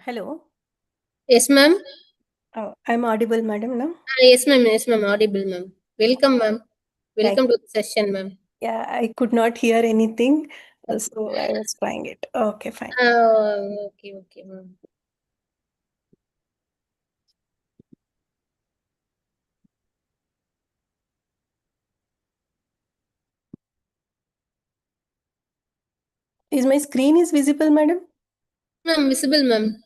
Hello. Yes, ma'am. Oh, I'm audible, madam, now? Yes, ma'am. Yes, ma'am. Audible, ma'am. Welcome, ma'am. Thank Welcome to the session, ma'am. Yeah, I could not hear anything, so I was trying it. Okay, fine. Okay, ma'am. Is my screen is visible, madam? Ma'am, visible, ma'am.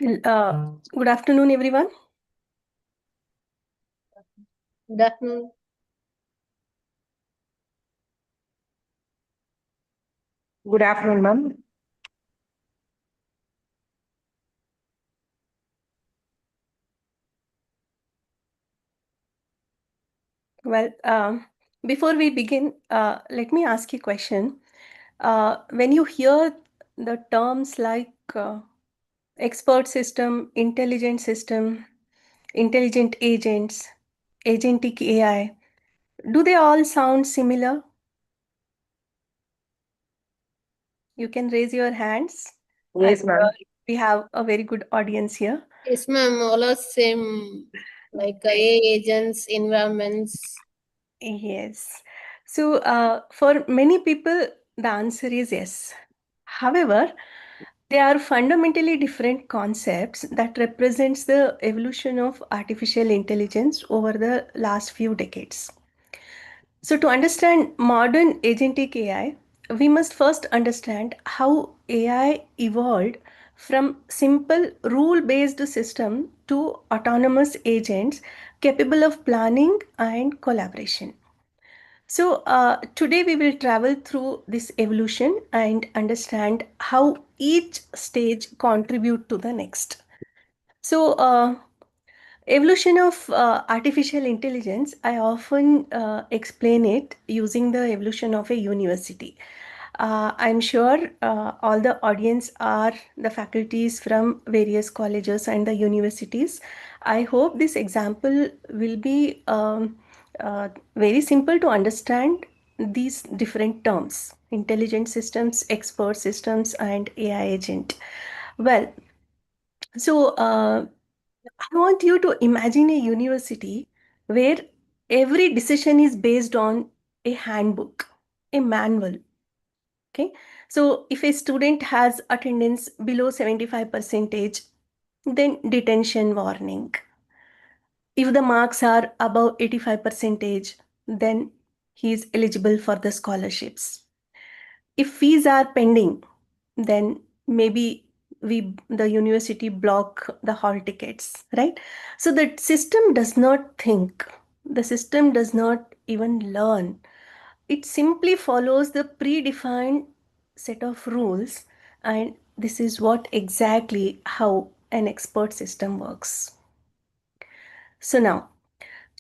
Good afternoon, everyone. Good afternoon. Good afternoon, ma'am. Well, before we begin, let me ask you a question. When you hear the terms like expert system, intelligent agents, agentic AI, do they all sound similar? You can raise your hands. Yes, ma'am. We have a very good audience here. Yes, ma'am. All are same, like AI agents, environments. Yes. So, for many people, the answer is yes. However, they are fundamentally different concepts that represents the evolution of artificial intelligence over the last few decades. So, to understand modern agentic AI, we must first understand how AI evolved from simple rule-based system to autonomous agents capable of planning and collaboration. So, today we will travel through this evolution and understand how each stage contribute to the next. So, evolution of artificial intelligence, I often explain it using the evolution of a university. I'm sure all the audience are the faculties from various colleges and the universities. I hope this example will be very simple to understand these different terms: intelligent systems, expert systems, and AI agent. Well, so I want you to imagine a university where every decision is based on a handbook, a manual. Okay. So if a student has attendance below 75 percentage, then detention warning. If the marks are above 85 percentage, then he is eligible for the scholarships. If fees are pending, then maybe the university block the hall tickets, right? So the system does not think, the system does not even learn. It simply follows the predefined set of rules, and this is what exactly how an expert system works. So now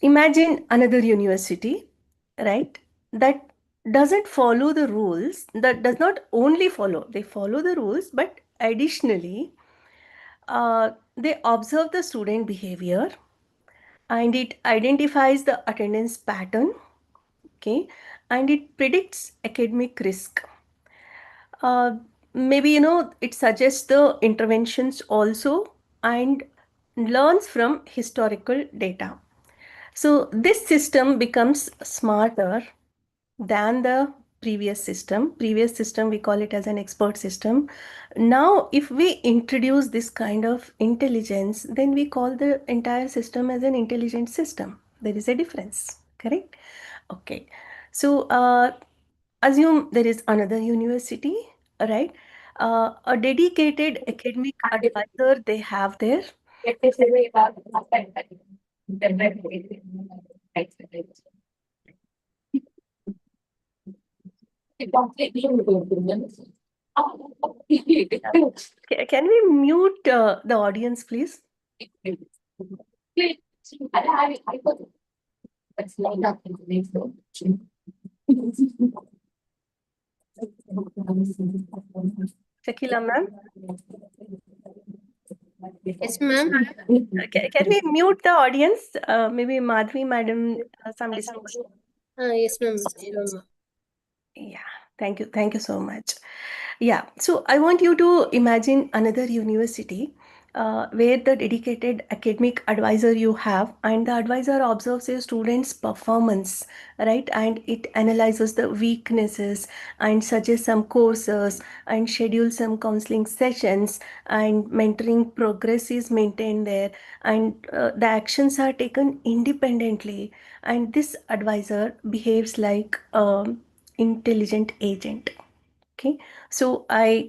imagine another university, right, that doesn't follow the rules, that does not only follow, they follow the rules, but additionally, they observe the student behavior and it identifies the attendance pattern, okay, and it predicts academic risk. Uh, Maybe, it suggests the interventions also and learns from historical data. So this system becomes smarter than the previous system. Previous system, we call it as an expert system. Now, if we introduce this kind of intelligence, then we call the entire system as an intelligent system. There is a difference, correct? Okay. So, assume there is another university, right? A dedicated academic advisor they have there. Can we mute the audience, please? Shakila ma'am, Yes, ma'am. can we mute the audience? Maybe Madhvi madam, some disturbance. Yes, ma'am. Sure, ma'am. Yeah, thank you so much. Yeah, so I want you to imagine another university where the dedicated academic advisor you have, and the advisor observes a student's performance, right? And it analyzes the weaknesses and suggests some courses and schedules some counseling sessions, and mentoring progress is maintained there, and the actions are taken independently. And this advisor behaves like intelligent agent. Okay, so uh,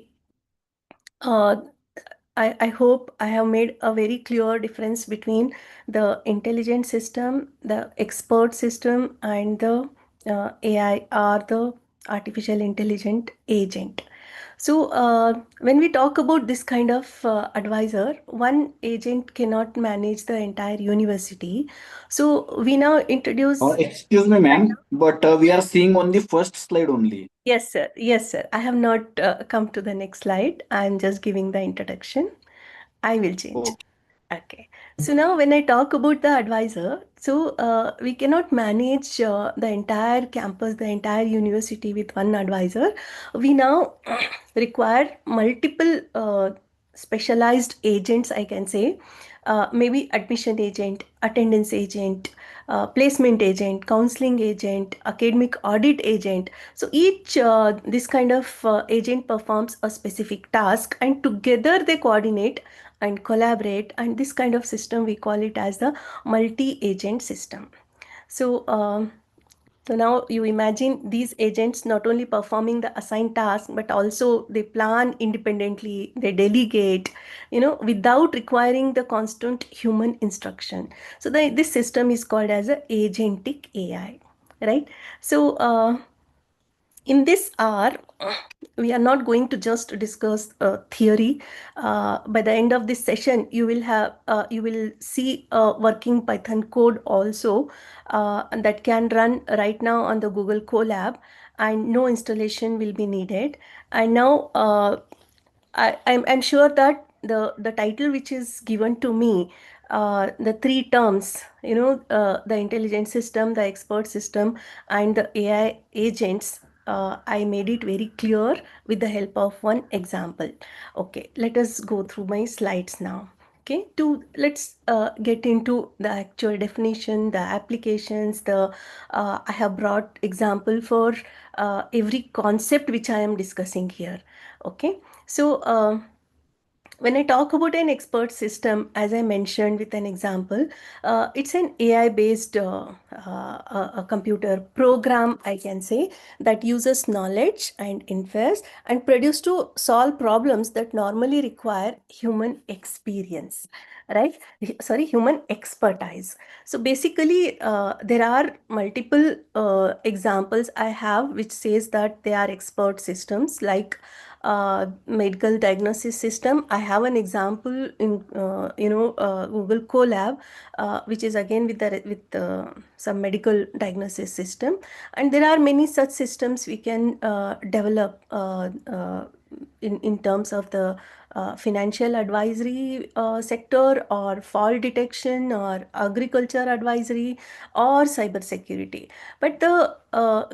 I hope I have made a very clear difference between the intelligent system, the expert system, and the AI or the artificial intelligent agent. So, when we talk about this kind of advisor, one agent cannot manage the entire university. So, we now introduce. Excuse me, ma'am, but we are seeing on the first slide only. Yes, sir. Yes, sir. I have not come to the next slide. I'm just giving the introduction. I will change. Okay. Okay. So now when I talk about the advisor, so we cannot manage the entire campus, the entire university with one advisor. We now require multiple specialized agents, I can say. Maybe admission agent, attendance agent, placement agent, counseling agent, academic audit agent. So each this kind of agent performs a specific task, and together they coordinate and collaborate, and this kind of system we call it as the multi-agent system. So so now you imagine these agents not only performing the assigned task, but also they plan independently, they delegate, without requiring the constant human instruction. So this system is called as a agentic AI, right? So in this hour, we are not going to just discuss theory. By the end of this session, you will see a working Python code also that can run right now on the Google Colab, and no installation will be needed. And now I'm sure that the title which is given to me, the three terms, the intelligent system, the expert system, and the AI agents, I made it very clear with the help of one example. Okay, let us go through my slides now. Okay, let's get into the actual definition, the applications. I have brought example for every concept which I am discussing here. Okay, so when I talk about an expert system, as I mentioned with an example, it's an AI-based a computer program, I can say, that uses knowledge and inference and produce to solve problems that normally require human experience, right? Sorry, human expertise. So basically, there are multiple examples I have which says that they are expert systems, like medical diagnosis system. I have an example in Google Colab, which is again with some medical diagnosis system, and there are many such systems we can develop in terms of the financial advisory sector, or fall detection, or agriculture advisory, or cyber security. But the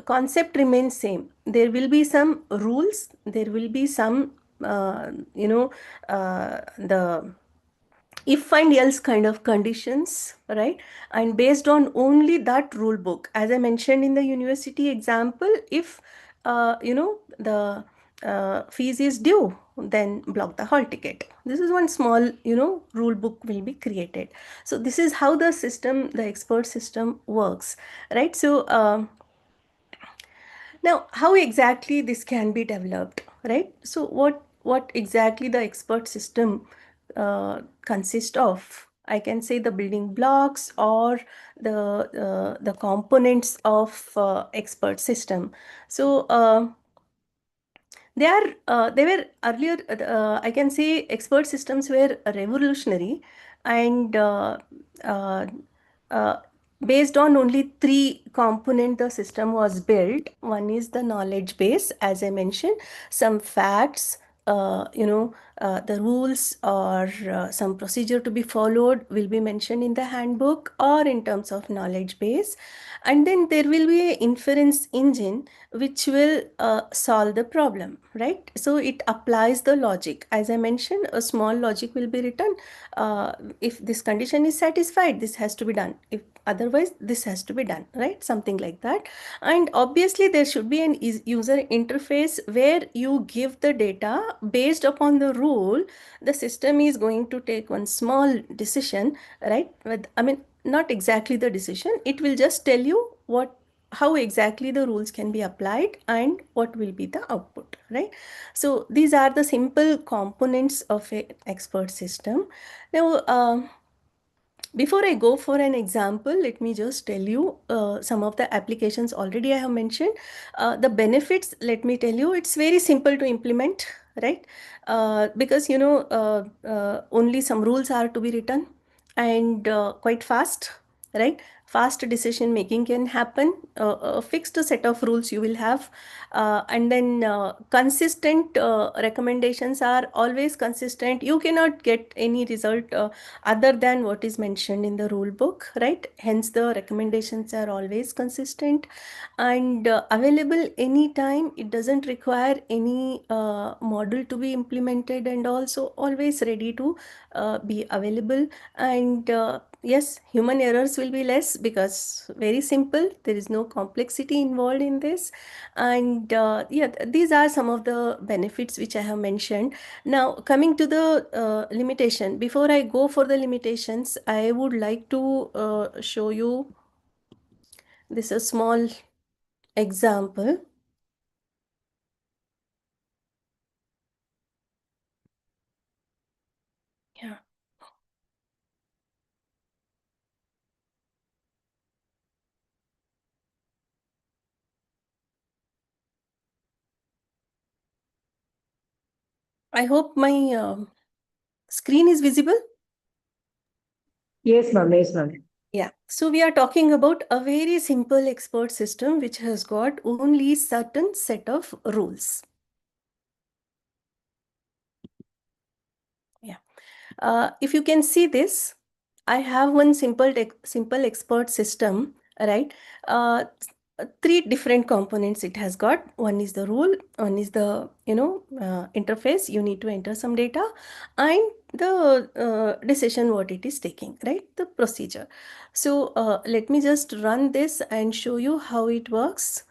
concept remains same. There will be some rules, there will be some the if and else kind of conditions, right? And based on only that rule book, as I mentioned in the university example, if the fees is due, then block the hall ticket. This is one small rule book will be created. So this is how the system, the expert system works, right? So now, how exactly this can be developed, right? So, what exactly the expert system consist of? I can say the building blocks or the components of expert system. So, They were earlier, I can say expert systems were revolutionary and uh, uh, based on only three component the system was built. One is the knowledge base, as I mentioned, some facts, the rules or some procedure to be followed will be mentioned in the handbook or in terms of knowledge base. And then there will be an inference engine which will solve the problem, right? So it applies the logic. As I mentioned, a small logic will be written. If this condition is satisfied, this has to be done. If otherwise, this has to be done, right? Something like that. And obviously, there should be an user interface where you give the data based upon the rule. The system is going to take one small decision, right? Not exactly the decision. It will just tell you how exactly the rules can be applied and what will be the output, right? So these are the simple components of an expert system. Now, before I go for an example, let me just tell you some of the applications already I have mentioned. The benefits, let me tell you, it's very simple to implement, right? Because, only some rules are to be written and quite fast, right? Fast decision making can happen. A fixed set of rules you will have, and then consistent recommendations are always consistent. You cannot get any result other than what is mentioned in the rule book, right? Hence, the recommendations are always consistent and available anytime. It doesn't require any model to be implemented and also always ready to be available. And yes, human errors will be less because very simple. There is no complexity involved in this. And these are some of the benefits which I have mentioned. Now, coming to the limitation, before I go for the limitations, I would like to show you this a small example. Yeah. I hope my screen is visible. Yes, ma'am. Yes, ma'am. Yeah, so we are talking about a very simple expert system which has got only certain set of rules. Yeah, if you can see this, I have one simple expert system, right? Three different components it has got. One is the rule, one is the interface. You need to enter some data, and the decision what it is taking, right? The procedure. So let me just run this and show you how it works.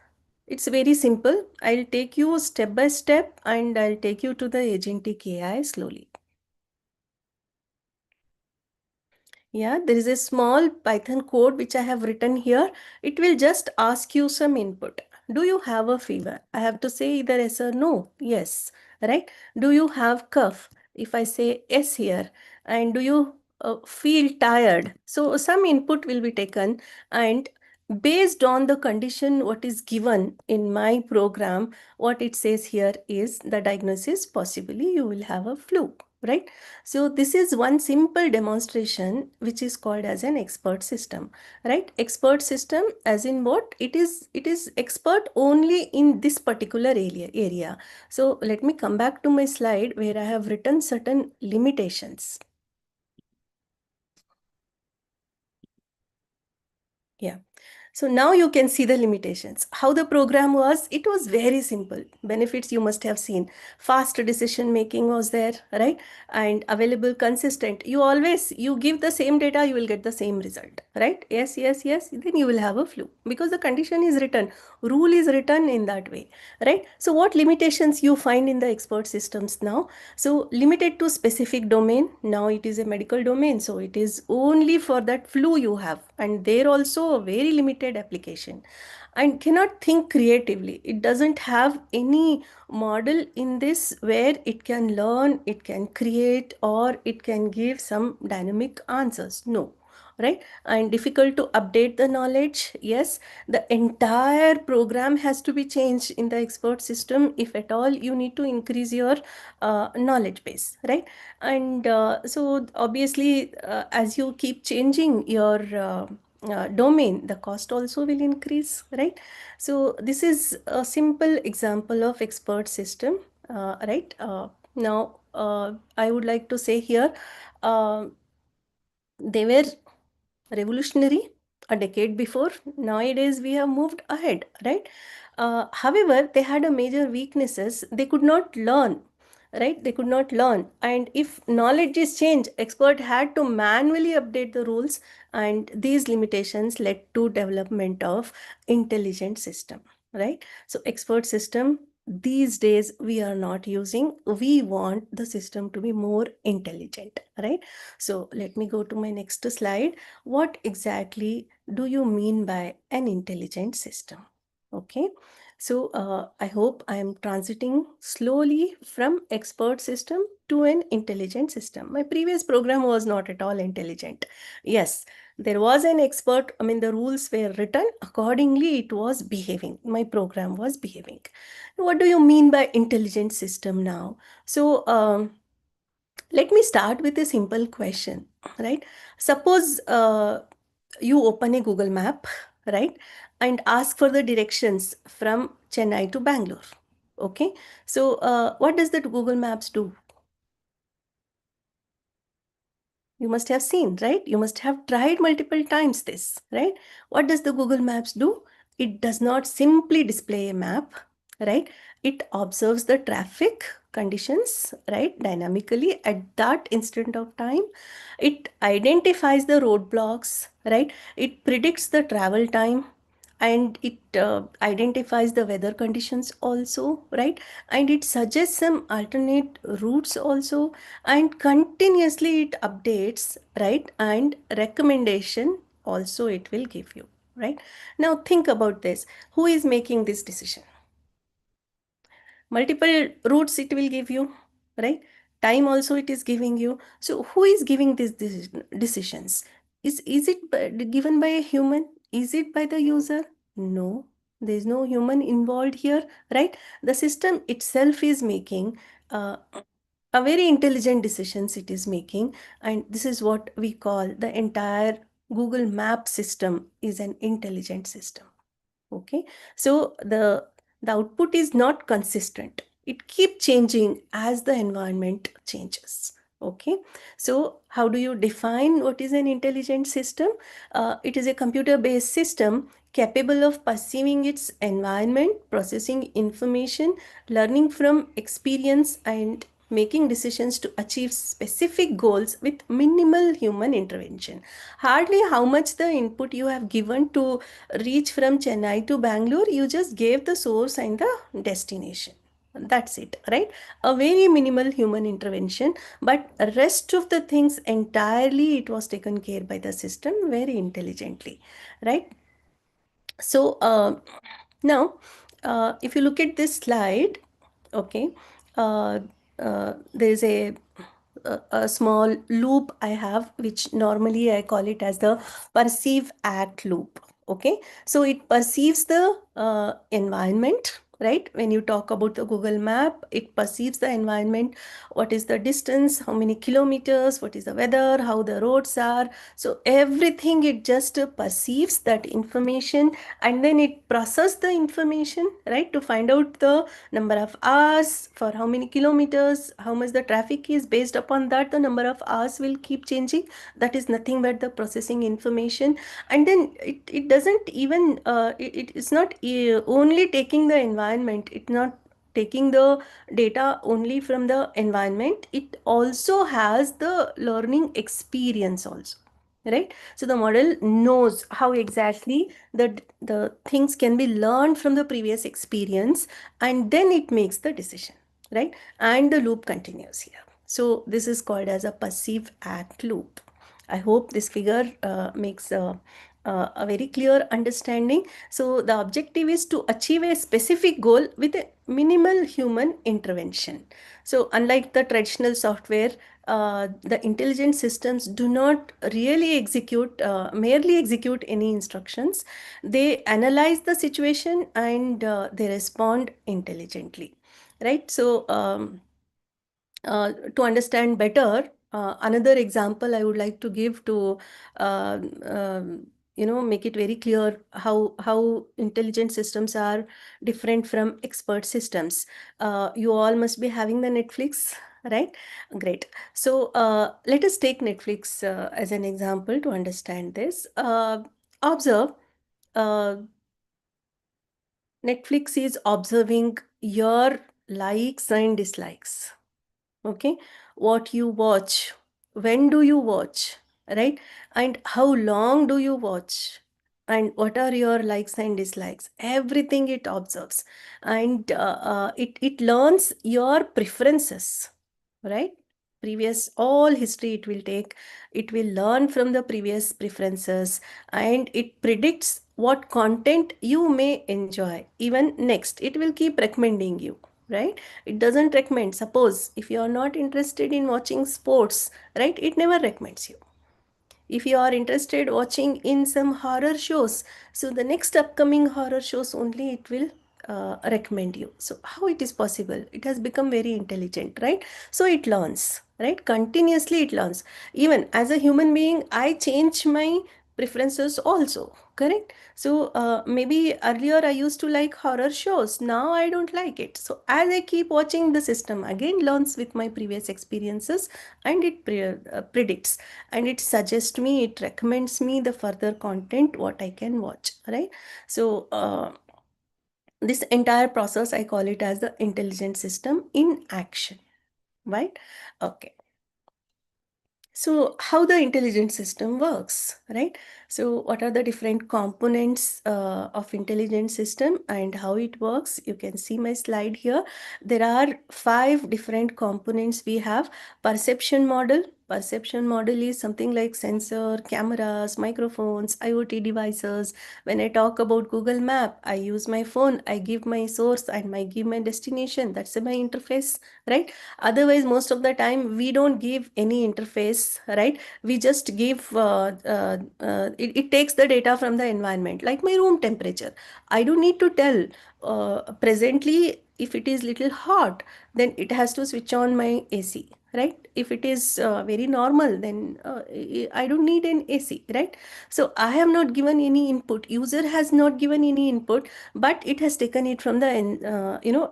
It's very simple. I'll take you step by step and I'll take you to the agentic AI slowly. Yeah, there is a small Python code which I have written here. It will just ask you some input. Do you have a fever? I have to say either yes or no. Yes, right? Do you have cough? If I say yes here, and do you feel tired? So some input will be taken, and based on the condition what is given in my program, what it says here is the diagnosis, possibly you will have a flu, right? So this is one simple demonstration which is called as an expert system, right? Expert system as in what? It is expert only in this particular area. So let me come back to my slide where I have written certain limitations. Yeah. So now you can see the limitations. How the program was, it was very simple. Benefits you must have seen. Fast decision making was there, right? And available, consistent. You give the same data, you will get the same result, right? Yes, yes, yes. Then you will have a flu because the condition is written. Rule is written in that way, right? So what limitations you find in the expert systems now? So limited to specific domain. Now it is a medical domain. So it is only for that flu you have. And there also a very limited application and cannot think creatively. It doesn't have any model in this where it can learn, it can create, or it can give some dynamic answers. No. right? And difficult to update the knowledge. Yes, the entire program has to be changed in the expert system if at all you need to increase your knowledge base, right? And so obviously, as you keep changing your domain, the cost also will increase, right? So this is a simple example of expert system, right? Now, I would like to say here, they were revolutionary a decade before. Nowadays, we have moved ahead, right? However, they had a major weaknesses. They could not learn, right? They could not learn. And if knowledge is changed, expert had to manually update the rules, and these limitations led to development of intelligent system, right? So expert system these days we are not using. We want the system to be more intelligent, right? So let me go to my next slide. What exactly do you mean by an intelligent system? Okay, so I hope I am transiting slowly from expert system to an intelligent system. My previous program was not at all intelligent. Yes, there was an expert, I mean, the rules were written accordingly, it was behaving. My program was behaving. What do you mean by intelligent system now? So, let me start with a simple question, right? Suppose you open a Google map, right? And ask for the directions from Chennai to Bangalore. Okay. So what does that Google Maps do? You must have seen, right? You must have tried multiple times this, right? What does the Google Maps do? It does not simply display a map, right? It observes the traffic conditions, right, dynamically at that instant of time. It identifies the roadblocks, right? It predicts the travel time, and it identifies the weather conditions also, right? And it suggests some alternate routes also, and continuously it updates, right? And recommendation also it will give you, right? Now think about this. Who is making this decision? Multiple routes it will give you, right? Time also it is giving you. So who is giving these decisions? Is it given by a human? Is it by the user? No, there is no human involved here, right? The system itself is making a very intelligent decisions it is making, and this is what we call the entire Google Map system is an intelligent system. Okay, so the output is not consistent. It keeps changing as the environment changes. Okay, so how do you define what is an intelligent system? It is a computer-based system capable of perceiving its environment, processing information, learning from experience, and making decisions to achieve specific goals with minimal human intervention. Hardly how much the input you have given to reach from Chennai to Bangalore, you just gave the source and the destination. That's it, right? A very minimal human intervention, but rest of the things entirely it was taken care by the system very intelligently, right? So now, if you look at this slide, okay, there is a small loop I have, which normally I call it as the perceive act loop. Okay, so it perceives the environment, right? When you talk about the Google map, it perceives the environment. What is the distance, how many kilometers, what is the weather, how the roads are. So everything it just perceives that information, and then it processes the information, right, to find out the number of hours for how many kilometers, how much the traffic is. Based upon that, the number of hours will keep changing. That is nothing but the processing information. And then it doesn't even it's not only taking the environment, it's not taking the data only from the environment, it also has the learning experience also, right? So the model knows how exactly the things can be learned from the previous experience, and then it makes the decision, right? And the loop continues here. So this is called as a perceive act loop. I hope this figure makes a very clear understanding. So the objective is to achieve a specific goal with a minimal human intervention. So unlike the traditional software, the intelligent systems do not really merely execute any instructions. They analyze the situation and they respond intelligently, right? So, to understand better, another example I would like to give to, uh, um, make it very clear how intelligent systems are different from expert systems. You all must be having the Netflix, right? Great. So let us take Netflix as an example to understand this. Observe, uh, Netflix is observing your likes and dislikes. Okay, what you watch, when do you watch, right? And how long do you watch, and what are your likes and dislikes, everything it observes. And it learns your preferences, right? Previous all history it will take, it will learn from the previous preferences, and it predicts what content you may enjoy. Even next it will keep recommending you, right? It doesn't recommend. Suppose if you are not interested in watching sports, right, it never recommends you. If you are interested watching in some horror shows, so the next upcoming horror shows only it will recommend you. So how it is possible? It has become very intelligent, right? So it learns, right? Continuously it learns. Even as a human being, I change my preferences also, correct? So maybe earlier I used to like horror shows, now I don't like it. So as I keep watching, the system again learns with my previous experiences, and it predicts, and it suggests me, it recommends me the further content what I can watch, right? So this entire process I call it as the intelligent system in action, right? Okay. So how the intelligent system works, right? So what are the different components of intelligent system and how it works? You can see my slide here. There are 5 different components we have. Perception model. Perception model is something like sensor, cameras, microphones, IoT devices. When I talk about Google Map, I use my phone, I give my source and I give my destination. That's my interface, right? Otherwise, most of the time we don't give any interface, right? We just give it takes the data from the environment, like my room temperature. I don't need to tell presently if it is little hot, then it has to switch on my AC, right? If it is very normal, then I don't need an AC, right? So I have not given any input, user has not given any input, but it has taken it from the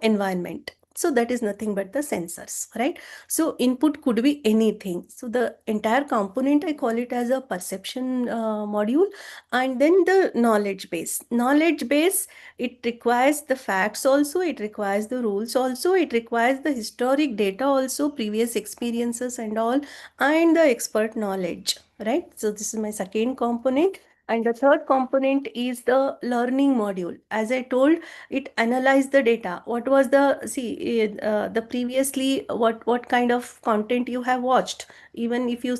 environment. So that is nothing but the sensors, right? So input could be anything. So the entire component, I call it as a perception module. And then the knowledge base. Knowledge base, it requires the facts also, it requires the rules also, it requires the historic data also, previous experiences and all, and the expert knowledge, right? So this is my second component. And the third component is the learning module. As I told, it analyzed the data. What was the previously, what kind of content you have watched. Even if you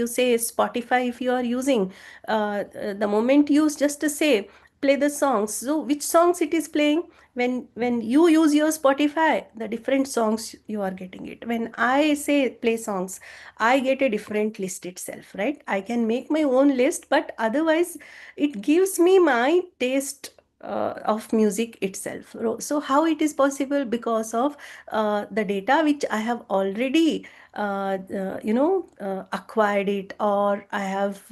say Spotify, if you are using, the moment you just say play the songs, so which songs it is playing? When you use your Spotify, the different songs you are getting it. When I say play songs, I get a different list itself, right? I can make my own list, but otherwise it gives me my taste of music itself. So how it is possible? Because of the data which I have already acquired it, or I have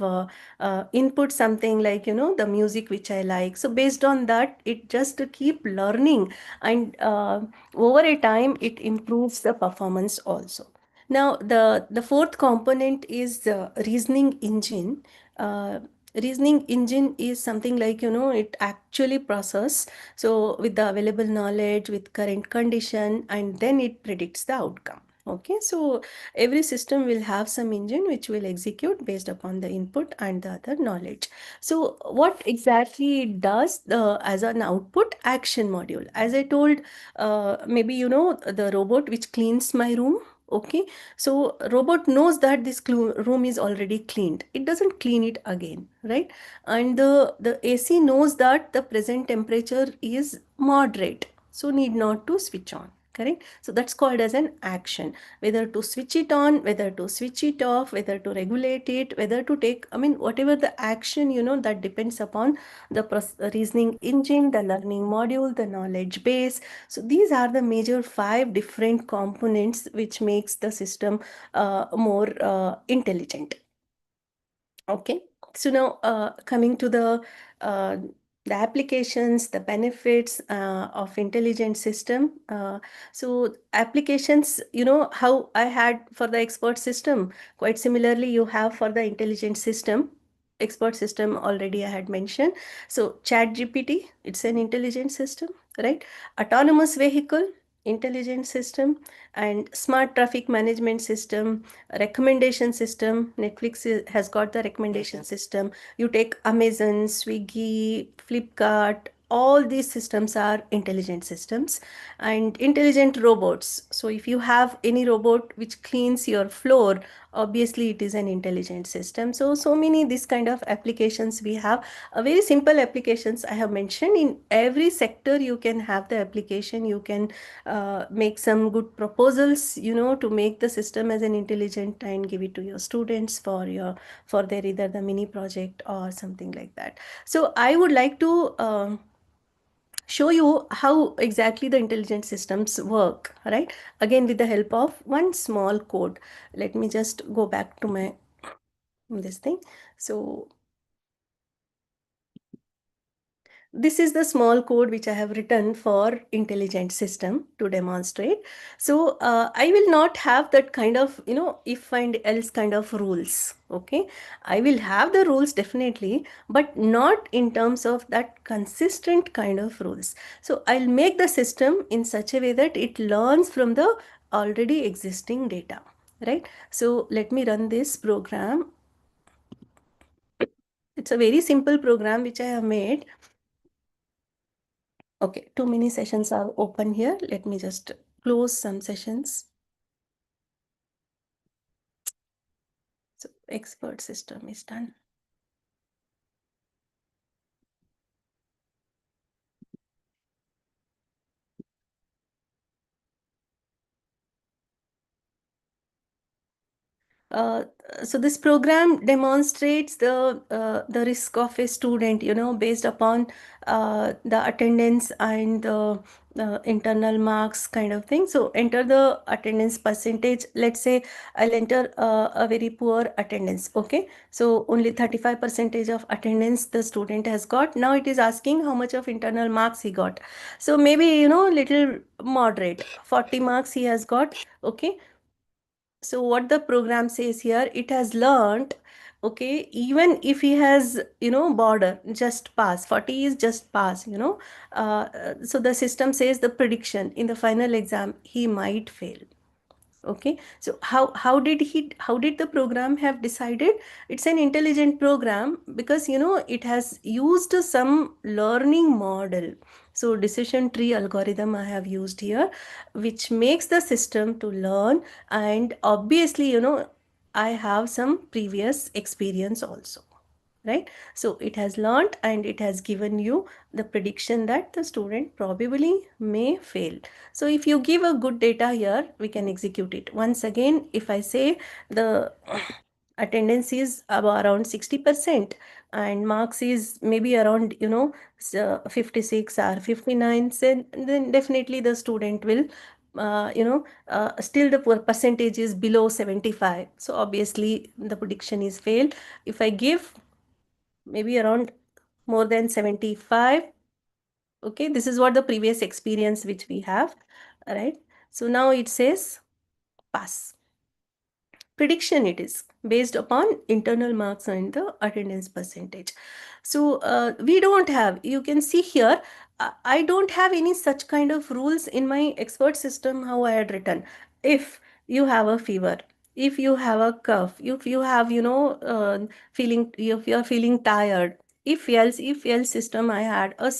input something like the music which I like. So based on that, it just keep learning, and over a time it improves the performance also. Now the fourth component is reasoning engine. uh, Reasoning engine is something like it actually process, so with the available knowledge, with current condition, and then it predicts the outcome. Okay, so every system will have some engine which will execute based upon the input and the other knowledge. So what exactly it does, as an output, action module, as I told, maybe the robot which cleans my room. Okay, so robot knows that this room is already cleaned, it doesn't clean it again, right? And the AC knows that the present temperature is moderate, so need not to switch on, correct? So that's called as an action, whether to switch it on, whether to switch it off, whether to regulate it, whether to take, I mean, whatever the action, that depends upon the reasoning engine, the learning module, the knowledge base. So these are the major 5 different components which makes the system more intelligent. Okay, so now coming to the applications, the benefits of intelligent system. So applications, how I had for the expert system, quite similarly you have for the intelligent system. Expert system already I had mentioned. So chat GPT, it's an intelligent system, right? Autonomous vehicle, intelligent system, and smart traffic management system, recommendation system. Netflix has got the recommendation system. You take Amazon, Swiggy, Flipkart, all these systems are intelligent systems. And intelligent robots, so if you have any robot which cleans your floor, obviously it is an intelligent system. So many this kind of applications we have. A very simple applications I have mentioned. In every sector you can have the application. You can make some good proposals, to make the system as an intelligent, and give it to your students for their either the mini project or something like that. So I would like to show you how exactly the intelligent systems work, right? Again, with the help of one small code. Let me just go back to my this thing. So this is the small code which I have written for intelligent system to demonstrate. So I will not have that kind of, if and else kind of rules. Okay. I will have the rules definitely, but not in terms of that consistent kind of rules. So I'll make the system in such a way that it learns from the already existing data, right? So let me run this program. It's a very simple program which I have made. Okay, too many sessions are open here. Let me just close some sessions. So expert system is done. Uh, so this program demonstrates the risk of a student, based upon the attendance and the internal marks kind of thing. So enter the attendance percentage. Let's say I'll enter a very poor attendance. Okay, so only 35% of attendance the student has got. Now it is asking how much of internal marks he got. So maybe little moderate, 40 marks he has got. Okay. So what the program says here, it has learned, okay, even if he has, border, just pass, 40 is just pass, so the system says the prediction in the final exam, he might fail. Okay, so how did the program have decided? It's an intelligent program because it has used some learning model. So decision tree algorithm I have used here, which makes the system to learn. And obviously I have some previous experience also, right? So it has learned and it has given you the prediction that the student probably may fail. So if you give a good data here, we can execute it. Once again, if I say the attendance is around 60% and marks is maybe around 56 or 59, then definitely the student will still the percentage is below 75. So obviously the prediction is failed. If I give maybe around more than 75. Okay, this is what the previous experience which we have, right? So now it says pass. Prediction it is based upon internal marks and the attendance percentage. So we don't have, you can see here, I don't have any such kind of rules in my expert system how I had written. If you have a fever, if you have a cough, if you have, feeling, if you're feeling tired, if else system I had a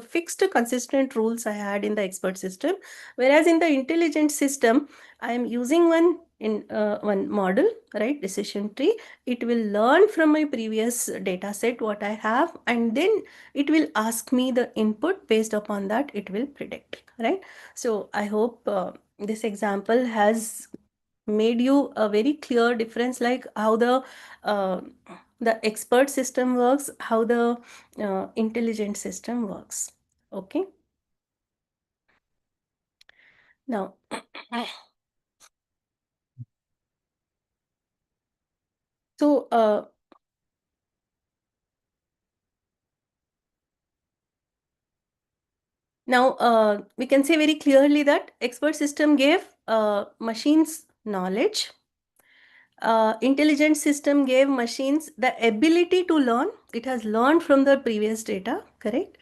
fixed consistent rules I had in the expert system. Whereas in the intelligent system, I am using one in one model, right, decision tree. It will learn from my previous data set what I have, and then it will ask me the input. Based upon that, it will predict, right? So I hope this example has made you a very clear difference, like how uh, the expert system works, how the intelligent system works. Okay. Now, so now we can say very clearly that expert system gave machines knowledge. Intelligent system gave machines the ability to learn. It has learned from the previous data, correct?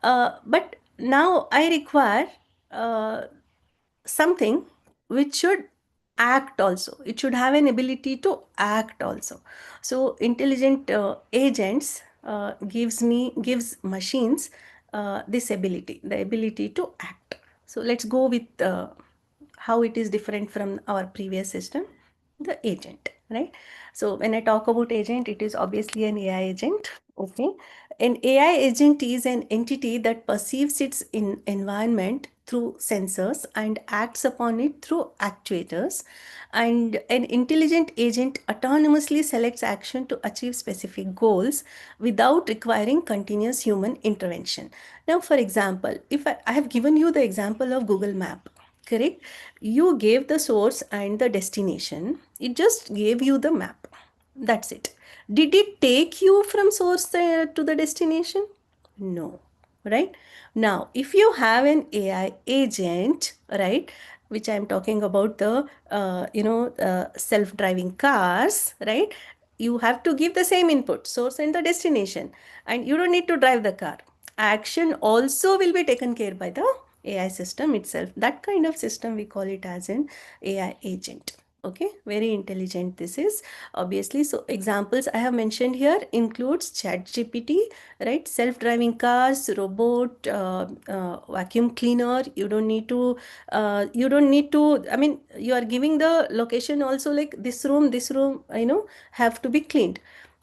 But now I require something which should act also. It should have an ability to act also. So intelligent agents gives machines this ability, the ability to act. So let's go with how it is different from our previous system, the agent, right? So when I talk about agent, it is obviously an AI agent. Okay. An AI agent is an entity that perceives its environment through sensors and acts upon it through actuators. And an intelligent agent autonomously selects action to achieve specific goals without requiring continuous human intervention. Now, for example, if I have given you the example of Google Map, correct? You gave the source and the destination. It just gave you the map. That's it. Did it take you from source to the destination? No. Right? Now, if you have an AI agent, right, which I'm talking about the, self-driving cars, right? You have to give the same input, source and the destination, and you don't need to drive the car. Action also will be taken care by the AI system itself. That kind of system we call it as an AI agent. Okay, very intelligent this is, obviously. So examples I have mentioned here includes ChatGPT, right? Self-driving cars, robot, vacuum cleaner. You don't need to, I mean, you are giving the location also, like this room, have to be cleaned.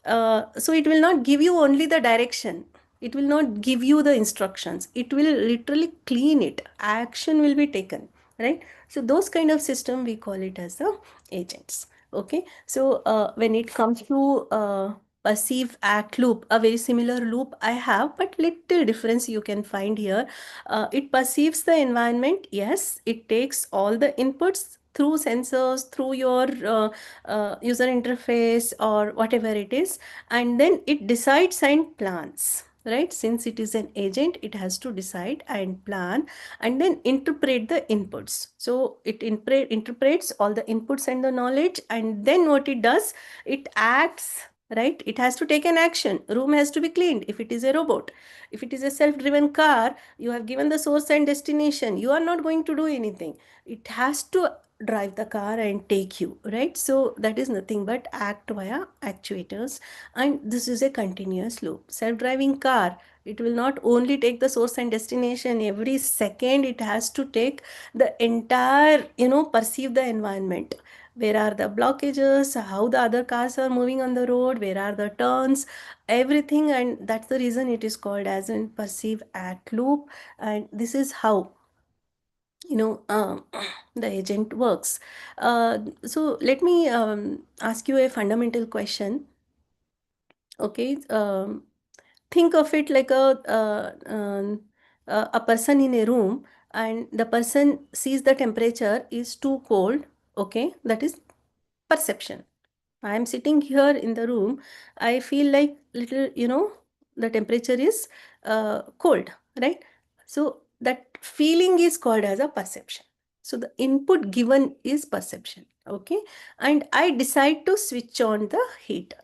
So it will not give you only the direction. It will not give you the instructions. It will literally clean it. Action will be taken, right? So those kind of system, we call it as the agents. Okay. So when it comes to perceive act loop, a very similar loop I have, but little difference you can find here. It perceives the environment. Yes, it takes all the inputs through sensors, through your user interface or whatever it is, and then it decides and plans, right? Since it is an agent, it has to decide and plan and then interpret the inputs. So it interprets all the inputs and the knowledge, and then what it does, it acts, right? It has to take an action. Room has to be cleaned if it is a robot. If it is a self-driven car, you have given the source and destination. You are not going to do anything. It has to drive the car and take you, right? So that is nothing but act via actuators, and this is a continuous loop. Self-driving car, it will not only take the source and destination. Every second it has to take the entire, perceive the environment. Where are the blockages, how the other cars are moving on the road, where are the turns, everything. And that's the reason it is called as a perceive act loop. And this is how, the agent works. So let me ask you a fundamental question. Okay. Think of it like a person in a room, and the person sees the temperature is too cold. Okay, that is perception. I am sitting here in the room. I feel like little, the temperature is cold, right? So that feeling is called as a perception. So the input given is perception. Okay. And I decide to switch on the heater.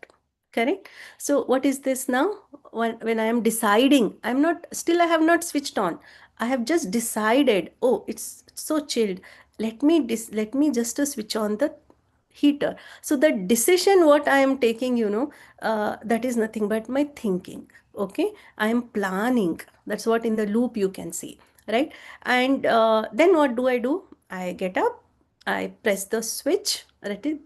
Correct. So what is this now? When I am deciding, I'm not, still I have not switched on. I have just decided, oh, it's so chilled. Let me just switch on the heater. So the decision what I am taking, that is nothing but my thinking. Okay. I am planning. That's what in the loop you can see, right? And then what do? I get up, I press the switch, that is,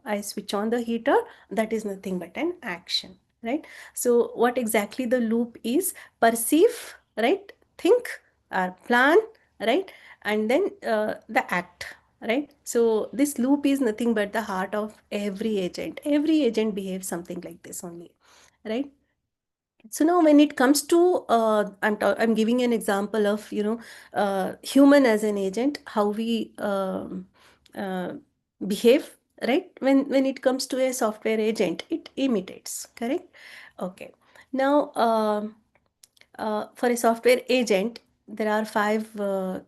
I switch on the heater, that is nothing but an action, right? So what exactly the loop is: perceive, right? Think or plan, right? And then the act, right? So this loop is nothing but the heart of every agent. Every agent behaves something like this only, right? So now when it comes to I'm giving an example of human as an agent, how we uh, behave, right? When it comes to a software agent, it imitates, correct? Okay. Now for a software agent, there are five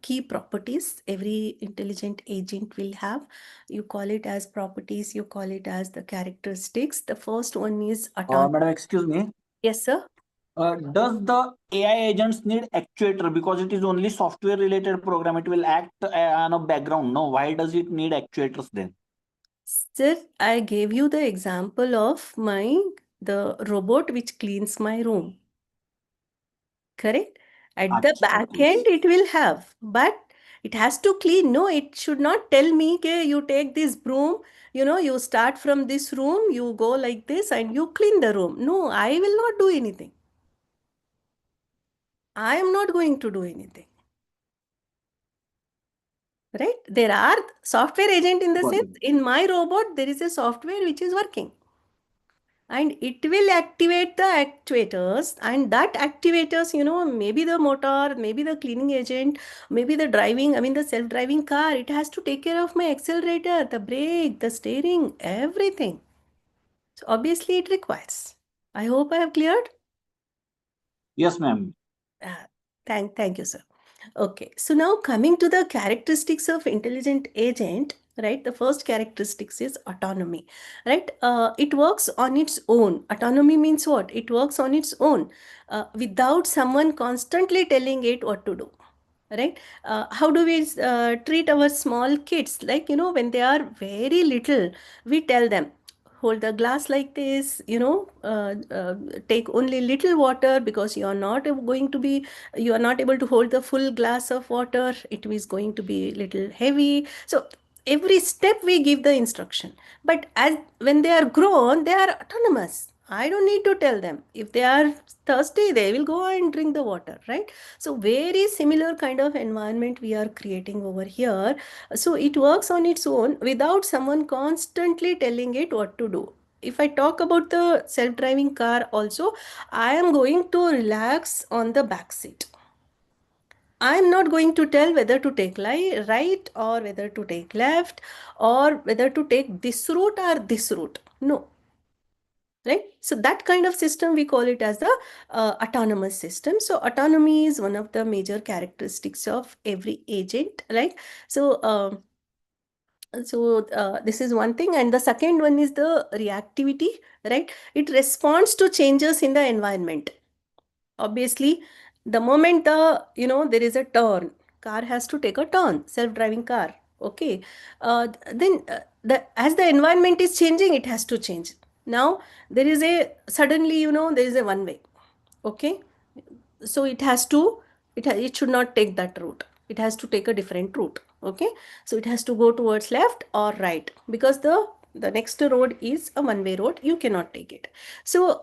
key properties every intelligent agent will have. You call it as properties, you call it as the characteristics. The first one is autonomy. Madam, excuse me. Yes, sir. Does the AI agents need actuator because it is only software related program? It will act on a background. No, why does it need actuators then? Sir, I gave you the example of the robot which cleans my room. Correct? At the back end, it will have, but it has to clean. No, it should not tell me, okay, you take this broom, you start from this room, you go like this and you clean the room. No, I will not do anything. I am not going to do anything. Right? There are software agent in the sense, in my robot, there is a software which is working. And it will activate the actuators, and that activators, maybe the motor, maybe the cleaning agent, maybe the the self-driving car, it has to take care of my accelerator, the brake, the steering, everything. So obviously it requires. I hope I have cleared. Yes, ma'am. Thank you, sir. Okay, so now coming to the characteristics of intelligent agent, right? The first characteristics is autonomy, right? It works on its own. Autonomy means what? It works on its own without someone constantly telling it what to do, right? How do we treat our small kids? Like, when they are very little, we tell them, hold the glass like this, take only little water because you are not able to hold the full glass of water. It is going to be little heavy. So every step we give the instruction. But as when they are grown, they are autonomous. I don't need to tell them. If they are thirsty, they will go and drink the water, right? So very similar kind of environment we are creating over here. So it works on its own without someone constantly telling it what to do. If I talk about the self-driving car also, I am going to relax on the back seat. I'm not going to tell whether to take right or whether to take left or whether to take this route or this route. No. Right? So that kind of system, we call it as the autonomous system. So autonomy is one of the major characteristics of every agent, right? So, this is one thing. And the second one is the reactivity, right? It responds to changes in the environment. Obviously, the moment there is a turn, car has to take a turn, self-driving car. Okay. Then as the environment is changing, it has to change. Now there is a suddenly, there is a one way. Okay. So it should not take that route. It has to take a different route. Okay. So it has to go towards left or right, because the next road is a one way road. You cannot take it. So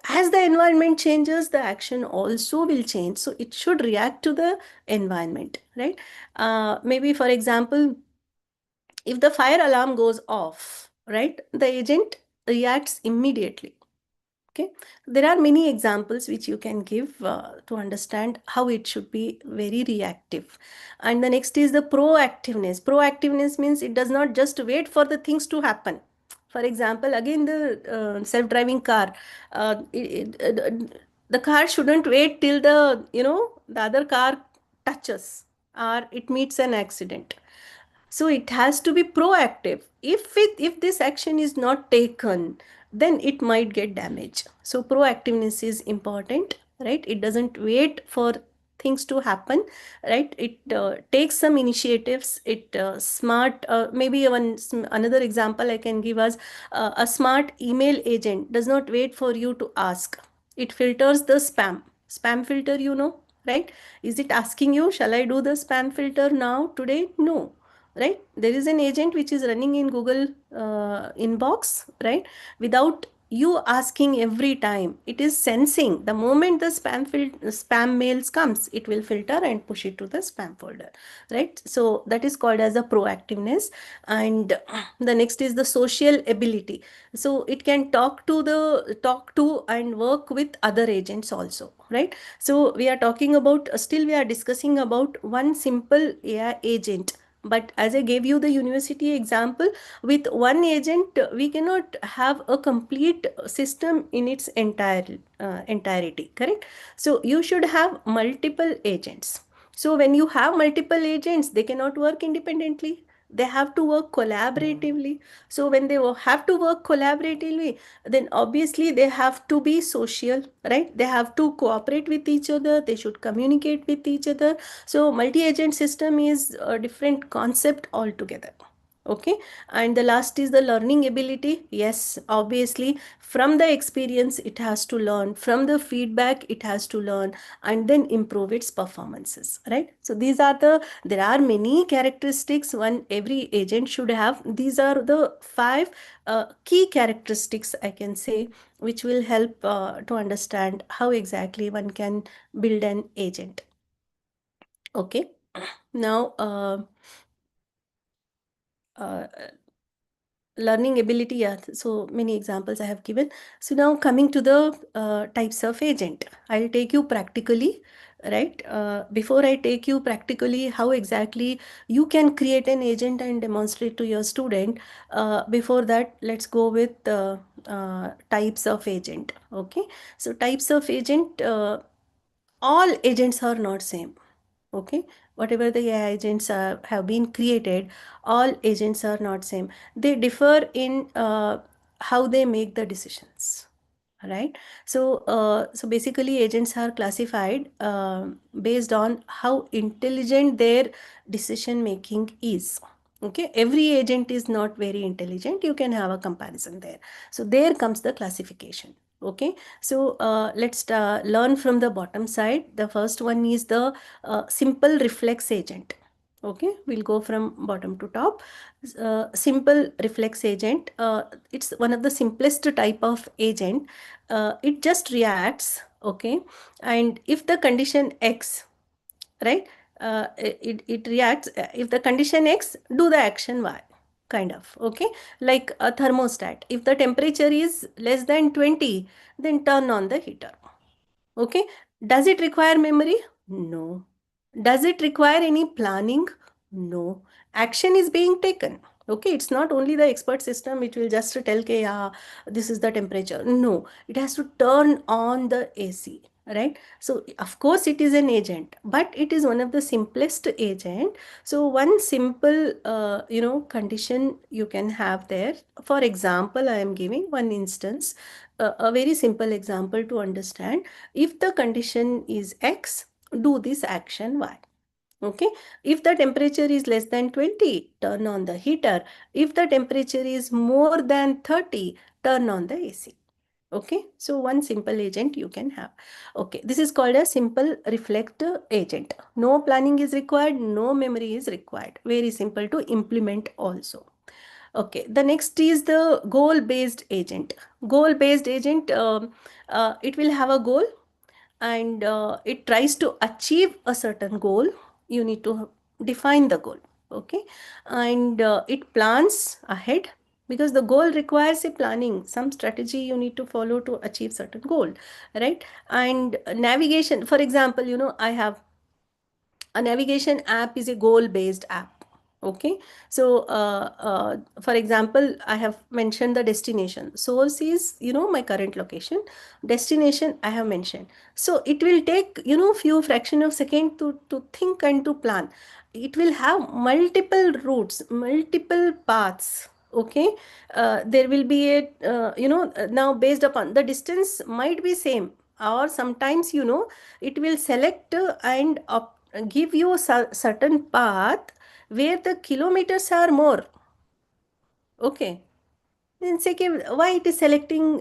as the environment changes, the action also will change. So it should react to the environment, right? Maybe for example, if the fire alarm goes off, right, the agent reacts immediately. Okay, there are many examples which you can give to understand how it should be very reactive. And the next is the proactiveness. Proactiveness means it does not just wait for the things to happen. For example, again, the self-driving car, the car shouldn't wait till the other car touches or it meets an accident. So it has to be proactive. If this action is not taken, then it might get damaged. So proactiveness is important, right? It doesn't wait for things to happen, right? It takes some initiatives. It smart, maybe another example I can give us, a smart email agent does not wait for you to ask. It filters the spam filter, right? Is it asking you, shall I do the spam filter now today? No, right? There is an agent which is running in Google inbox, right? Without you asking every time, it is sensing. The moment the spam mails comes, it will filter and push it to the spam folder, right? So that is called as a proactiveness. And the next is the social ability. So it can talk to and work with other agents also, right? So we are talking about, still we are discussing about one simple AI agent. But as I gave you the university example, with one agent, we cannot have a complete system in its entirety, correct? So you should have multiple agents. So when you have multiple agents, they cannot work independently. They have to work collaboratively. So when they have to work collaboratively, then obviously they have to be social, right? They have to cooperate with each other. They should communicate with each other. So multi-agent system is a different concept altogether. Okay. And the last is the learning ability. Yes, obviously from the experience it has to learn, from the feedback it has to learn, and then improve its performances, right? So there are many characteristics every agent should have. These are the 5 key characteristics, I can say, which will help to understand how exactly one can build an agent. Okay. Now, learning ability, yeah, so many examples I have given. So now coming to the types of agent, I'll take you practically, right? Before I take you practically how exactly you can create an agent and demonstrate to your student, before that, let's go with types of agent. Okay. So types of agent, all agents are not same. Okay. Whatever the AI agents have been created, all agents are not same. They differ in how they make the decisions, right? So basically agents are classified based on how intelligent their decision making is. Okay, every agent is not very intelligent. You can have a comparison there. So there comes the classification. Okay, so let's learn from the bottom side. The first one is the simple reflex agent. Okay, we'll go from bottom to top. Simple reflex agent, it's one of the simplest type of agent. It just reacts, okay, and if the condition X, right, it reacts, if the condition X, do the action Y, kind of. Okay, like a thermostat, if the temperature is less than 20, then turn on the heater. Okay, does it require memory? No. Does it require any planning? No. Action is being taken. Okay, it's not only the expert system which will just tell, okay, yeah, this is the temperature. No, it has to turn on the AC, right? So of course it is an agent, but it is one of the simplest agent. So one simple, condition you can have there. For example, I am giving one instance, a very simple example to understand. If the condition is X, do this action Y. Okay, if the temperature is less than 20, turn on the heater. If the temperature is more than 30, turn on the AC. Okay, so one simple agent you can have. Okay, this is called a simple reflect agent. No planning is required, no memory is required. Very simple to implement also. Okay, the next is the goal-based agent. Goal-based agent, it will have a goal, and it tries to achieve a certain goal. You need to define the goal. Okay, and it plans ahead, because the goal requires a planning, some strategy you need to follow to achieve certain goal, right? And navigation, for example, I have a navigation app is a goal-based app. Okay, so for example, I have mentioned the destination. Source is my current location. Destination I have mentioned. So it will take few fraction of second to think and to plan. It will have multiple routes, multiple paths. Okay, there will be a now based upon the distance might be same, or sometimes it will select and give you a certain path where the kilometers are more. Okay, then say, "Okay, why it is selecting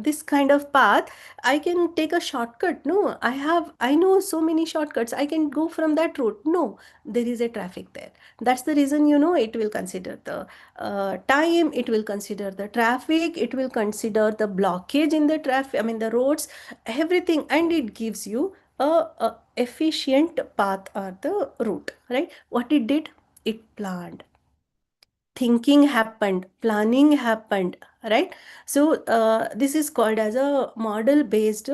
this kind of path? I can take a shortcut. No, I know so many shortcuts. I can go from that route. No, there is a traffic there. That's the reason, it will consider the time, it will consider the traffic, it will consider the blockage in the traffic, I mean the roads, everything, and it gives you a efficient path or the route, right? What it did, it planned. Thinking happened, planning happened, right? So this is called as a model based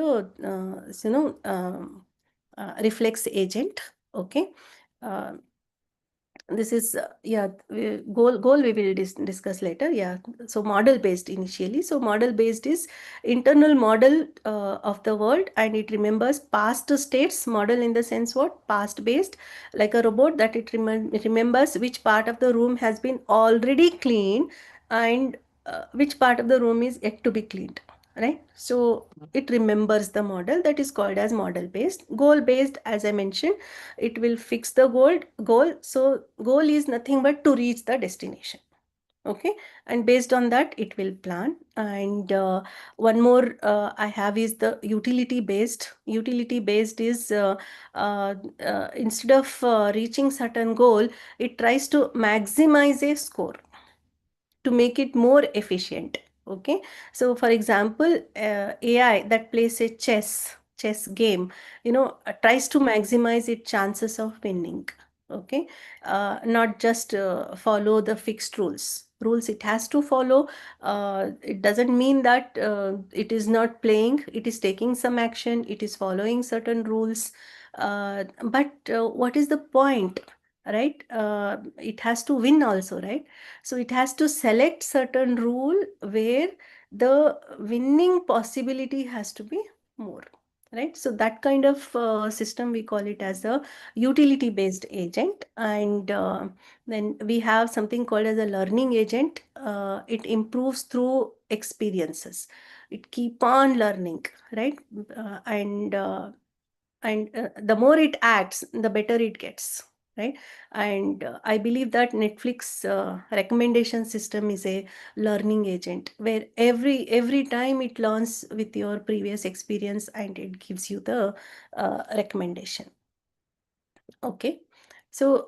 reflex agent. Okay. uh, this is goal we will discuss later. Yeah, so model based initially. So model based is internal model of the world, and it remembers past states. Model in the sense what? Past based, like a robot, that it remembers which part of the room has been already cleaned, and which part of the room is yet to be cleaned, right? So it remembers the model. That is called as model based. Goal based, as I mentioned, it will fix the goal. So goal is nothing but to reach the destination. Okay, and based on that it will plan. And one more I have is the utility based. Utility based is instead of reaching certain goal, it tries to maximize a score to make it more efficient. Okay, so for example, AI that plays a chess game, tries to maximize its chances of winning. Okay, not just follow the fixed rules it has to follow. It doesn't mean that it is not playing, it is taking some action, it is following certain rules, but what is the point, right? It has to win also, right? So it has to select certain rule where the winning possibility has to be more, right? So that kind of system, we call it as a utility based agent. And then we have something called as a learning agent. It improves through experiences. It keep on learning, right? And the more it acts, the better it gets, right? And I believe that Netflix recommendation system is a learning agent, where every time it learns with your previous experience, and it gives you the recommendation. Okay, so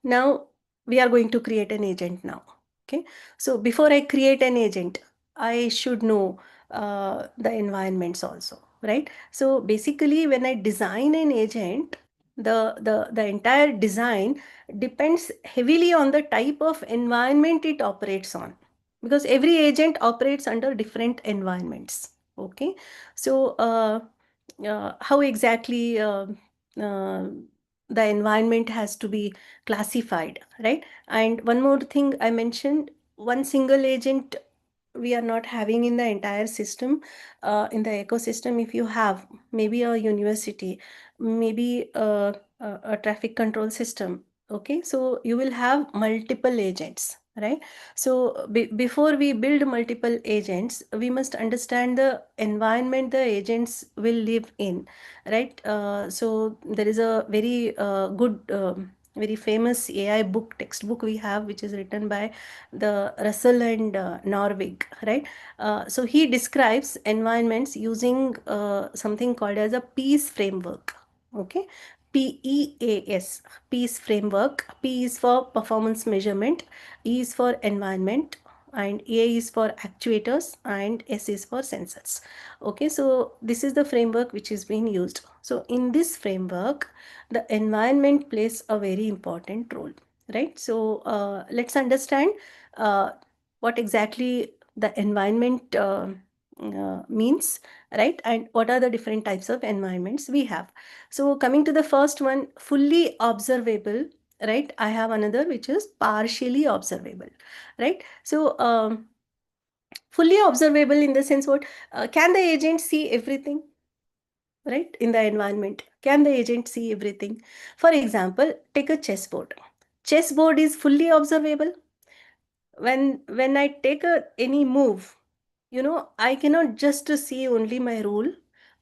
now we are going to create an agent now. Okay, so before I create an agent, I should know the environments also, right? So basically, when I design an agent, the entire design depends heavily on the type of environment it operates on, because every agent operates under different environments. Okay, so how exactly uh, the environment has to be classified, right? And one more thing I mentioned, one single agent we are not having in the entire system. In the ecosystem, if you have maybe a university, maybe a traffic control system, okay, so you will have multiple agents, right? So before we build multiple agents, we must understand the environment the agents will live in, right? So there is a very good very famous AI book, textbook we have, which is written by the Russell and Norvig, right? So he describes environments using something called as a peace framework. Okay, PEAS, peace framework. P is for performance measurement, E is for environment, and A is for actuators, and S is for sensors. Okay, so this is the framework which is being used. So in this framework, the environment plays a very important role, right? So let's understand uh, what exactly the environment means, right? And what are the different types of environments we have. So coming to the first one, fully observable, right? I have another which is partially observable, right? So fully observable in the sense what, can the agent see everything, right? In the environment, can the agent see everything? For example, take a chessboard. Chessboard is fully observable. When I take any move, I cannot just see only my rule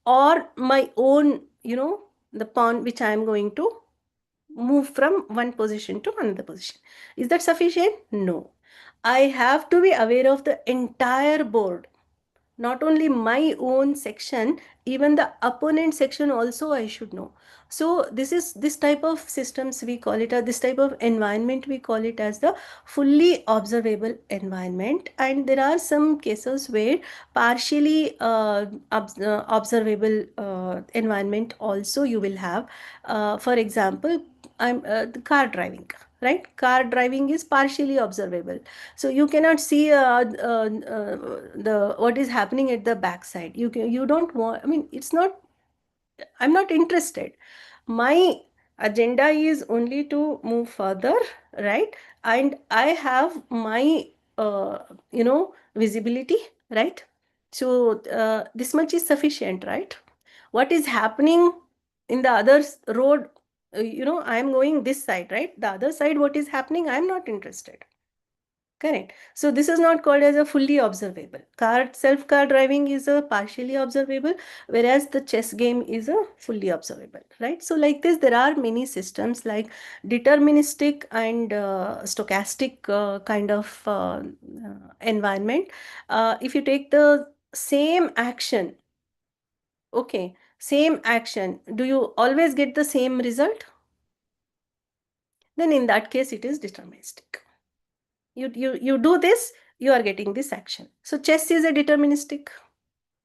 or my own, the pawn which I am going to move from one position to another position. Is that sufficient? No. I have to be aware of the entire board, not only my own section, even the opponent section also I should know. So this type of systems we call it, or this type of environment we call it as the fully observable environment. And there are some cases where partially observable environment also you will have. For example, the car driving, right? Car driving is partially observable, so you cannot see the what is happening at the backside. You don't want, I mean, it's not, I'm not interested. My agenda is only to move further, right? And I have my visibility, right? So this much is sufficient, right? What is happening in the other road, I am going this side, right? The other side, what is happening, I am not interested. Correct. So this is not called as a fully observable. Self-car driving is a partially observable, whereas the chess game is a fully observable, right? So like this, there are many systems like deterministic and stochastic kind of environment. If you take the same action, okay, same action, do you always get the same result? Then in that case, it is deterministic. You do this, you are getting this action. So chess is a deterministic,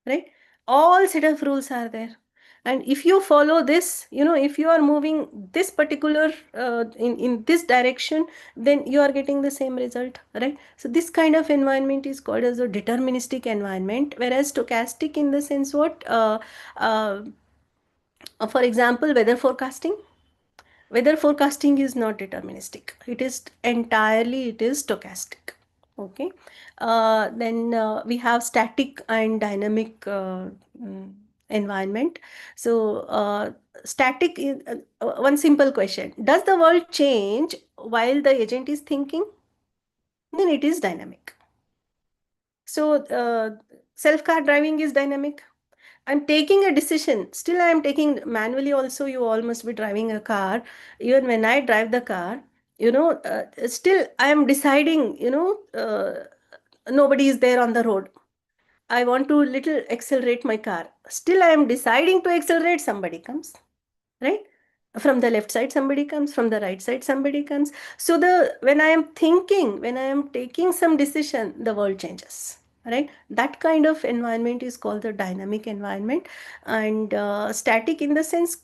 right? All set of rules are there, and if you follow this, if you are moving this particular in this direction, then you are getting the same result, right? So this kind of environment is called as a deterministic environment, whereas stochastic in the sense what, for example, weather forecasting. Weather forecasting is not deterministic. It is stochastic. Okay. Then we have static and dynamic environment. So static is one simple question. Does the world change while the agent is thinking? Then it is dynamic. So self-car driving is dynamic. I'm taking a decision. Still, I am taking manually also. You all must be driving a car. Even when I drive the car, still I am deciding, nobody is there on the road. I want to little accelerate my car. Still, I am deciding to accelerate. Somebody comes, right? From the left side, somebody comes. From the right side, somebody comes. So when I am thinking, when I am taking some decision, the world changes. Right, that kind of environment is called the dynamic environment. And static in the sense,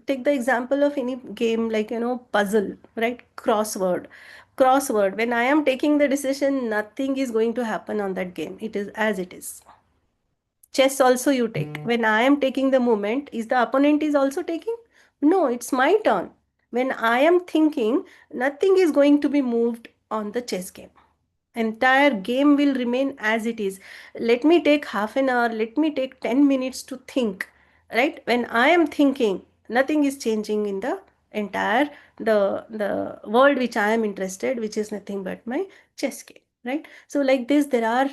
take the example of any game like puzzle, right? Crossword. When I am taking the decision, nothing is going to happen on that game. It is as it is. Chess also you take. When I am taking the movement, is the opponent is also taking? No, it's my turn. When I am thinking, nothing is going to be moved on the chess game. Entire game will remain as it is. Let me take half an hour, let me take 10 minutes to think, right? When I am thinking, nothing is changing in the entire the world which I am interested, which is nothing but my chess game, right? So like this, there are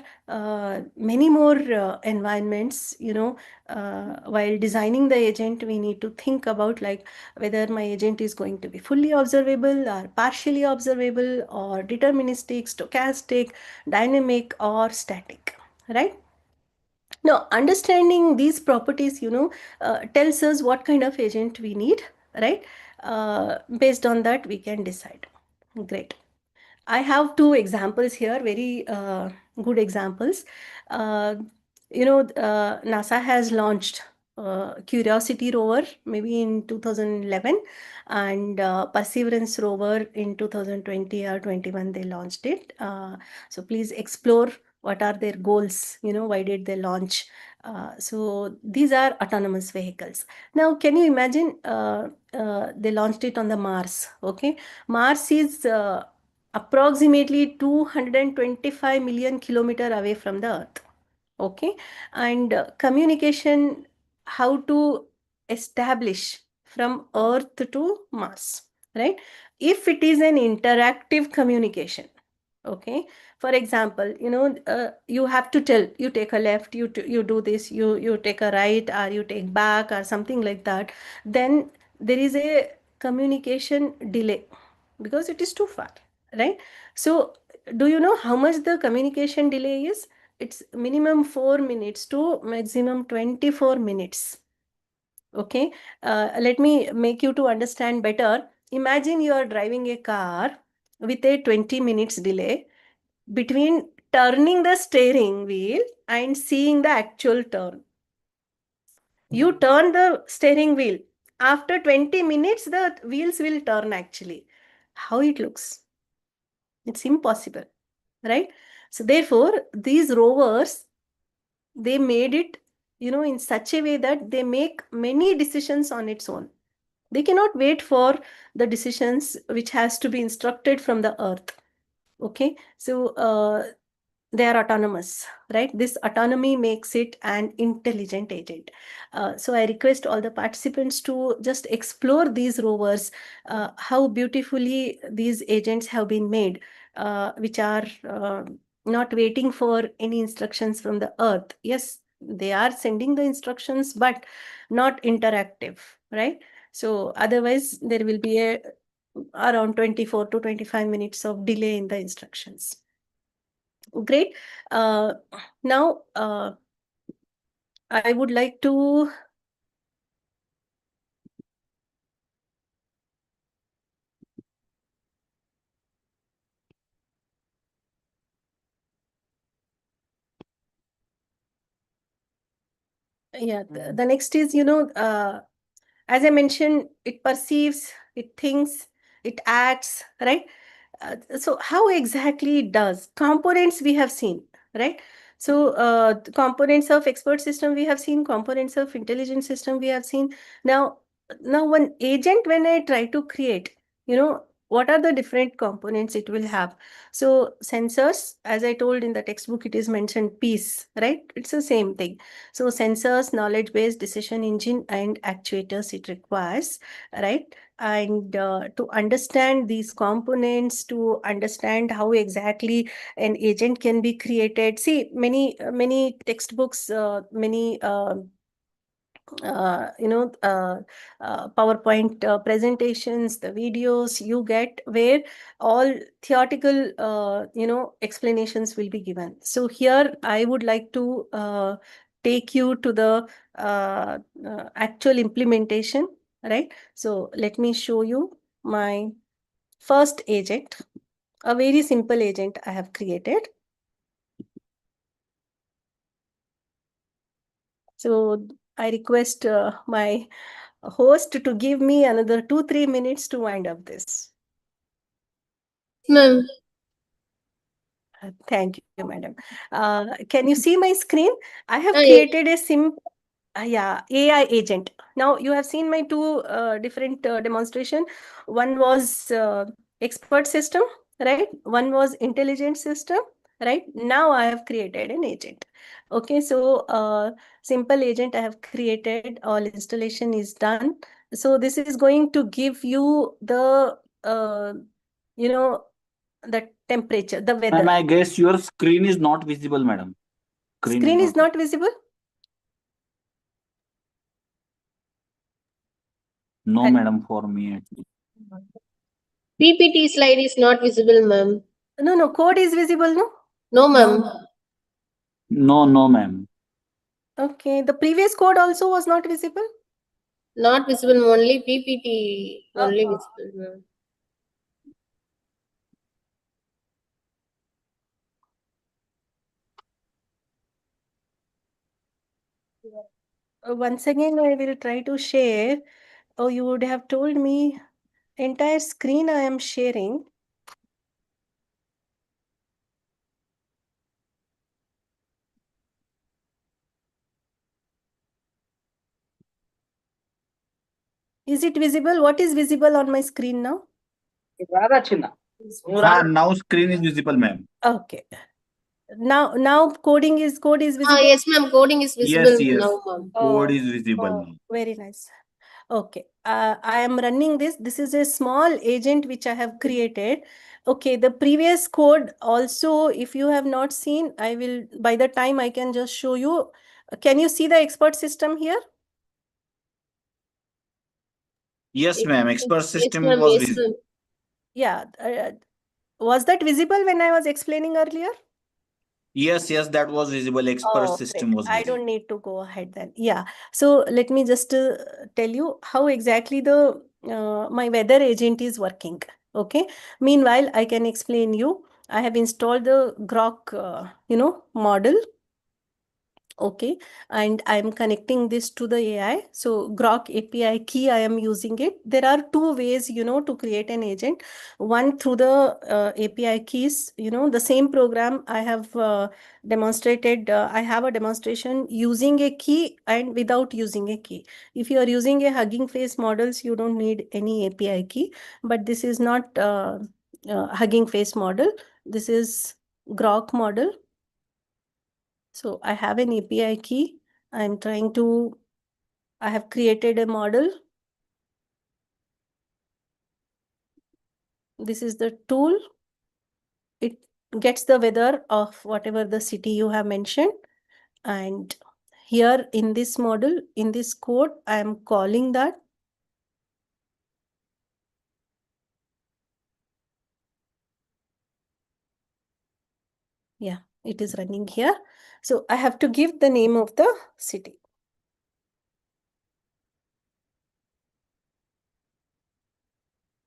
many more environments. While designing the agent, we need to think about like whether my agent is going to be fully observable or partially observable or deterministic, stochastic, dynamic or static, right? Now, understanding these properties, tells us what kind of agent we need, right? Based on that, we can decide. Great. I have two examples here, very good examples. NASA has launched Curiosity rover maybe in 2011, and Perseverance rover in 2020 or 21 they launched it. So please explore what are their goals, why did they launch. So these are autonomous vehicles. Now, can you imagine they launched it on the Mars, okay? Mars is approximately 225 million kilometer away from the Earth, okay? And communication, how to establish from Earth to Mars, right? If it is an interactive communication, okay, for example, you have to tell, you take a left, you do this, you take a right, or you take back or something like that, then there is a communication delay because it is too far, right? So do you know how much the communication delay is? It's minimum 4 minutes to maximum 24 minutes. Okay, let me make you to understand better. Imagine you are driving a car with a 20 minutes delay between turning the steering wheel and seeing the actual turn. You turn the steering wheel. After 20 minutes, the wheels will turn actually. How it looks? It's impossible, right? So therefore, these rovers, they made it, in such a way that they make many decisions on its own. They cannot wait for the decisions which has to be instructed from the earth. Okay, so they are autonomous, right? This autonomy makes it an intelligent agent. So I request all the participants to just explore these rovers, how beautifully these agents have been made, which are not waiting for any instructions from the earth. Yes, they are sending the instructions, but not interactive, right? So otherwise, there will be around 24 to 25 minutes of delay in the instructions. Great. Now, I would like to the next is, as I mentioned, it perceives, it thinks, it acts, right? So how exactly it does? Components we have seen, right? So the components of expert system we have seen, components of intelligent system we have seen. Now one agent, when I try to create, what are the different components it will have? So sensors, as I told in the textbook, it is mentioned piece, right? It's the same thing. So sensors, knowledge-based decision engine, and actuators it requires, right? And to understand these components, to understand how exactly an agent can be created. See, many textbooks, many PowerPoint presentations, the videos you get where all theoretical, explanations will be given. So here I would like to take you to the actual implementation, right? So let me show you my first agent, a very simple agent I have created. So I request my host to give me another 2-3 minutes to wind up this. Ma'am. Thank you, madam. Can you see my screen? I have Yes. created a simple AI agent. Now you have seen my two different demonstration. One was expert system, right? One was intelligent system, right? Now I have created an agent. Okay, so simple agent I have created. All installation is done. So this is going to give you the the temperature, the weather. Ma'am, I guess your screen is not visible, madam. Screen is not visible. No, madam, for me at least. PPT slide is not visible, ma'am. No, code is visible, no? No, ma'am. No, ma'am. Okay, the previous code also was not visible? Not visible, only PPT only visible, ma'am. Once again, I will try to share. Oh, you would have told me entire screen I am sharing. Is it visible? What is visible on my screen now? Now screen is visible, ma'am. Okay. Now code is visible. Yes, ma'am. Coding is visible Yes. now, ma'am. Code is visible now. Very nice. Okay, I am running this. This is a small agent which I have created. Okay, the previous code also, if you have not seen, I will, by the time I can just show you. Can you see the expert system here? Yes, ma'am. Expert Yes, system ma'am. was Yes, visible. ma'am. Yeah. Was that visible when I was explaining earlier? Yes, that was visible. Expert Oh, system great. was I visible. don't need to go ahead then. Yeah. So let me just tell you how exactly the my weather agent is working. Okay. Meanwhile, I can explain you. I have installed the Grok, model. Okay, and I'm connecting this to the AI. So Grok API key, I am using it. There are two ways, to create an agent. One through the API keys, the same program I have demonstrated. I have a demonstration using a key and without using a key. If you are using a Hugging Face models, you don't need any API key, but this is not Hugging Face model. This is Grok model. So I have an API key. I have created a model. This is the tool. It gets the weather of whatever the city you have mentioned. And here in this model, in this code, I am calling that. Yeah, it is running here. So I have to give the name of the city.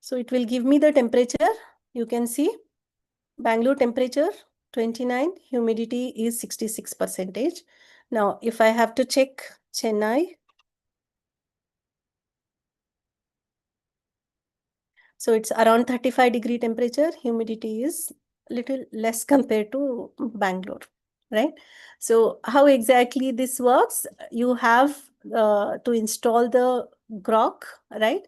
So it will give me the temperature. You can see Bangalore temperature 29, humidity is 66%. Now, if I have to check Chennai, so it's around 35-degree temperature, humidity is little less compared to Bangalore, right? So how exactly this works? You have to install the Grok, right?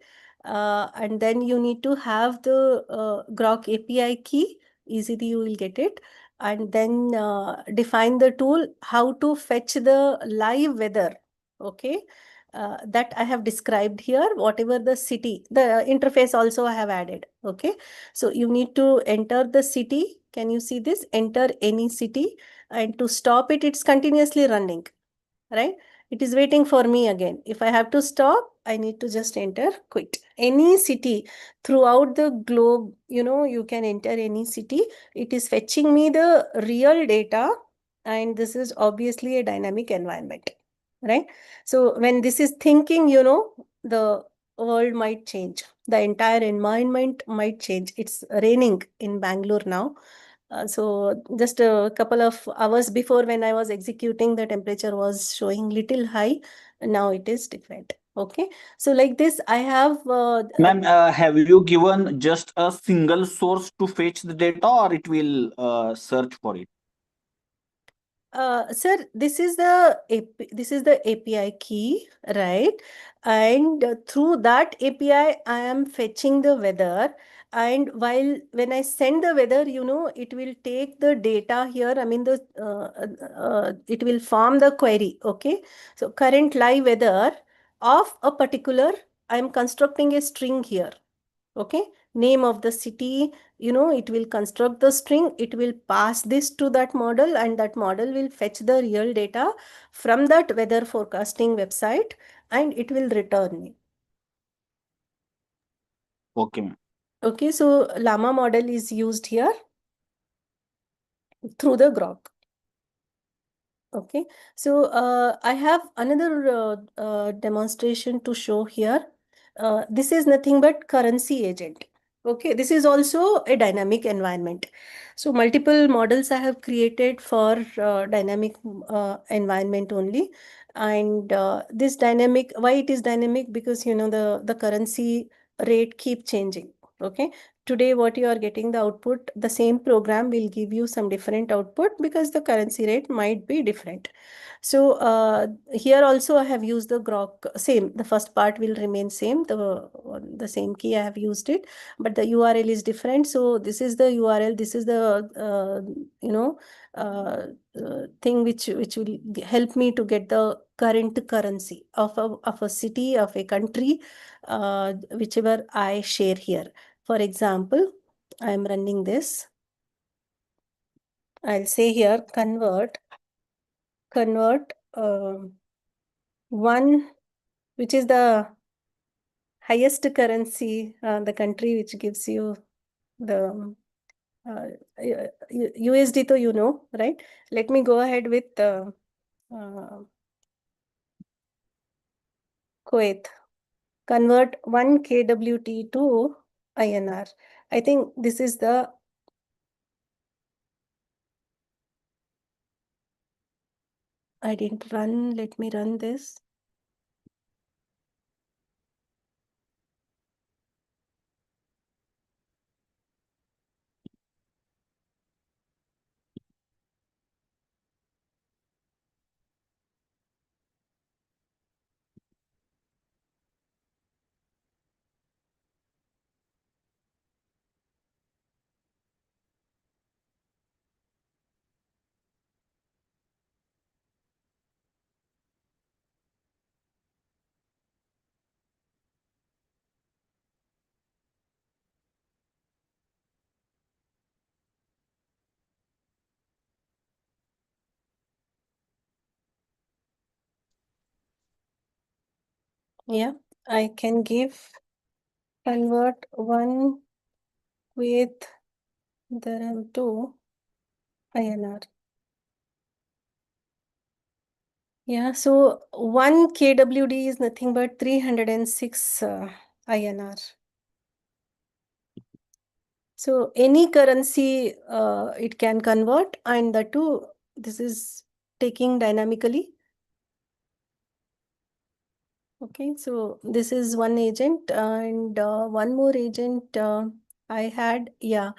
And then you need to have the Grok API key. Easily you will get it. And then define the tool, how to fetch the live weather, okay? That I have described here, whatever the city, the interface also I have added, okay? So you need to enter the city. Can you see this? Enter any city, and to stop it, it's continuously running, right? It is waiting for me again. If I have to stop, I need to just enter quit. Any city throughout the globe, you can enter any city. It is fetching me the real data, and this is obviously a dynamic environment, right? So when this is thinking, the world might change. The entire environment might change. It's raining in Bangalore now. So just a couple of hours before, when I was executing, the temperature was showing little high. Now it is different. Okay. So like this, I have Ma'am, have you given just a single source to fetch the data, or it will search for it? Sir, this is the API key, right? And through that API, I am fetching the weather. And when I send the weather, it will take the data here. I mean, it will form the query. Okay. So current live weather of a particular, I am constructing a string here. Okay, name of the city, it will construct the string, it will pass this to that model, and that model will fetch the real data from that weather forecasting website, and it will return me. Okay, ma'am. Okay, so Llama model is used here through the Grok. Okay, so I have another demonstration to show here. This is nothing but currency agent. Okay, this is also a dynamic environment. So multiple models I have created for dynamic environment only. And this dynamic, why it is dynamic? Because the currency rate keep changing. Okay, today what you are getting the output, the same program will give you some different output because the currency rate might be different. So here also I have used the Grok, same, the first part will remain same, the same key I have used it, but the URL is different. So this is the URL, this is the thing which will help me to get the current currency of a city, of a country, whichever I share here. For example, I am running this. I'll say here convert one, which is the highest currency, the country which gives you the USD to you know, right? Let me go ahead with Kuwait. Convert 1 KWT to INR. I think this is the I didn't run. Let me run this. Yeah, I can give convert 1 with dirham to INR. Yeah, so 1 KWD is nothing but 306 INR. So any currency it can convert, and the two, this is taking dynamically. Okay, so this is one agent, and one more agent I had, yeah.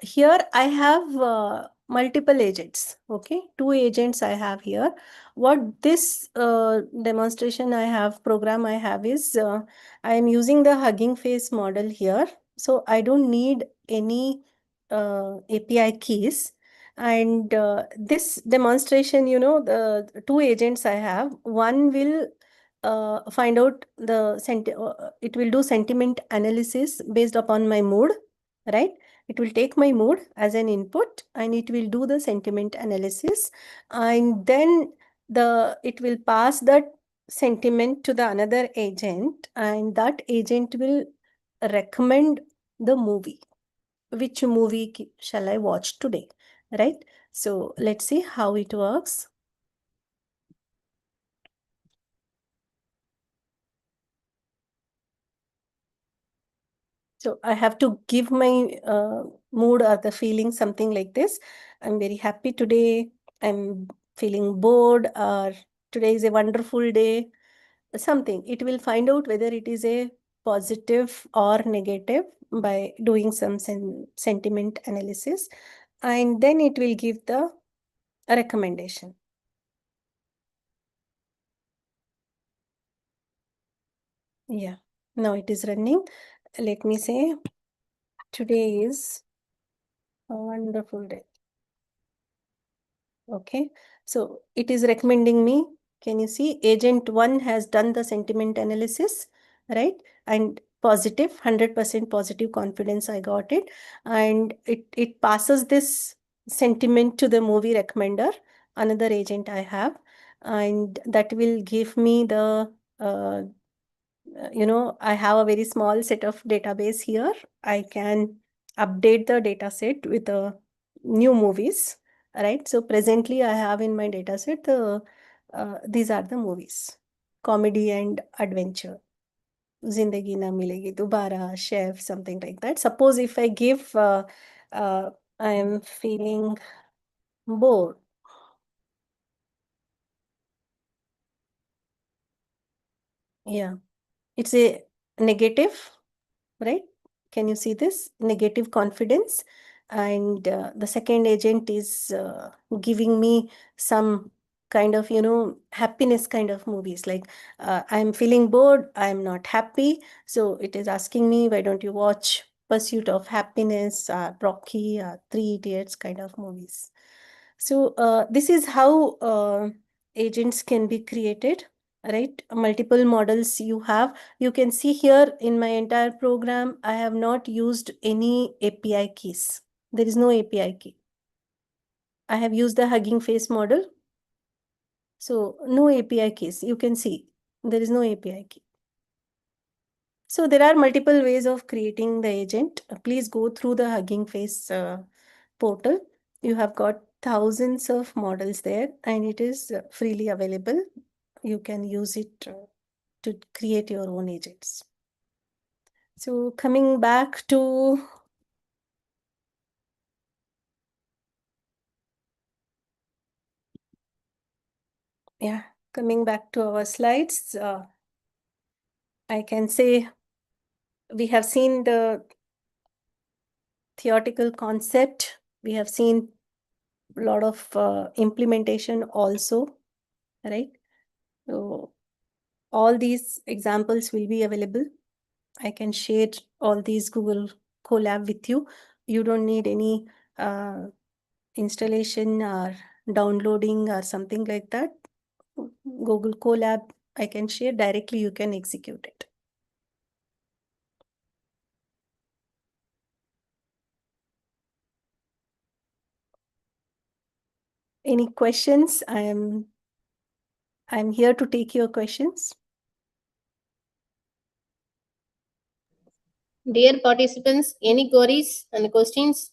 Here I have multiple agents. Okay, 2 agents I have here. What this demonstration I have, program I have is, I am using the Hugging Face model here. So I don't need any API keys. And this demonstration, you know, the 2 agents I have, one will find out it will do sentiment analysis based upon my mood, right? It will take my mood as an input and it will do the sentiment analysis, and then it will pass that sentiment to the another agent, and that agent will recommend the movie. Which movie shall I watch today, right? So let's see how it works. So I have to give my mood or the feeling something like this. I'm very happy today. I'm feeling bored, or today is a wonderful day. Something. It will find out whether it is a positive or negative by doing some sentiment analysis. And then it will give the recommendation. Yeah. Now it is running. Let me say, today is a wonderful day. Okay, so it is recommending me. Can you see? Agent 1 has done the sentiment analysis, right? And positive, 100% positive confidence, I got it. And it passes this sentiment to the movie recommender, another agent I have. And that will give me the, I have a very small set of database here. I can update the data set with the new movies, right? So presently I have in my data set, these are the movies, comedy and adventure. Zindagi Na Milegi Dobara, Chef, something like that. Suppose if I give, I am feeling bored. Yeah, it's a negative, right? Can you see this? Negative confidence. And the second agent is giving me some kind of, happiness kind of movies. Like, I'm feeling bored, I'm not happy. So it is asking me, why don't you watch Pursuit of Happiness, Rocky, Three Idiots kind of movies. So this is how agents can be created, right? Multiple models you have. You can see here in my entire program, I have not used any API keys. There is no API key. I have used the Hugging Face model. So no API keys. You can see there is no API key. So there are multiple ways of creating the agent. Please go through the Hugging Face portal. You have got thousands of models there, and it is freely available. You can use it to create your own agents. So coming back to coming back to our slides, I can say we have seen the theoretical concept. We have seen a lot of implementation also, right? So all these examples will be available. I can share all these Google Colab with you. You don't need any installation or downloading or something like that. Google Colab, I can share directly, you can execute it. Any questions? I'm here to take your questions. Dear participants, any queries and questions?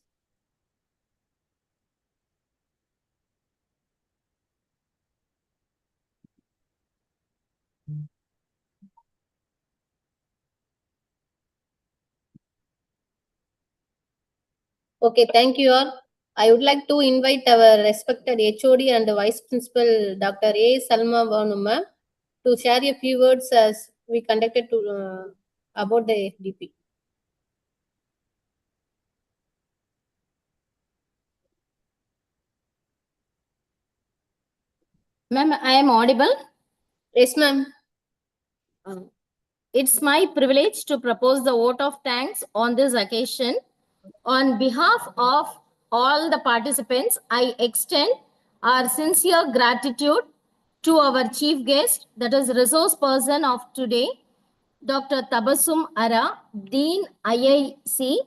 Okay, thank you all. I would like to invite our respected HOD and Vice Principal Dr. A. Salma Banu ma'am to share a few words as we conducted to about the FDP. Ma'am, I am audible. Yes, ma'am. It's my privilege to propose the vote of thanks on this occasion. On behalf of all the participants, I extend our sincere gratitude to our chief guest, that is resource person of today, Dr. Tabassum Ara, Dean IIC,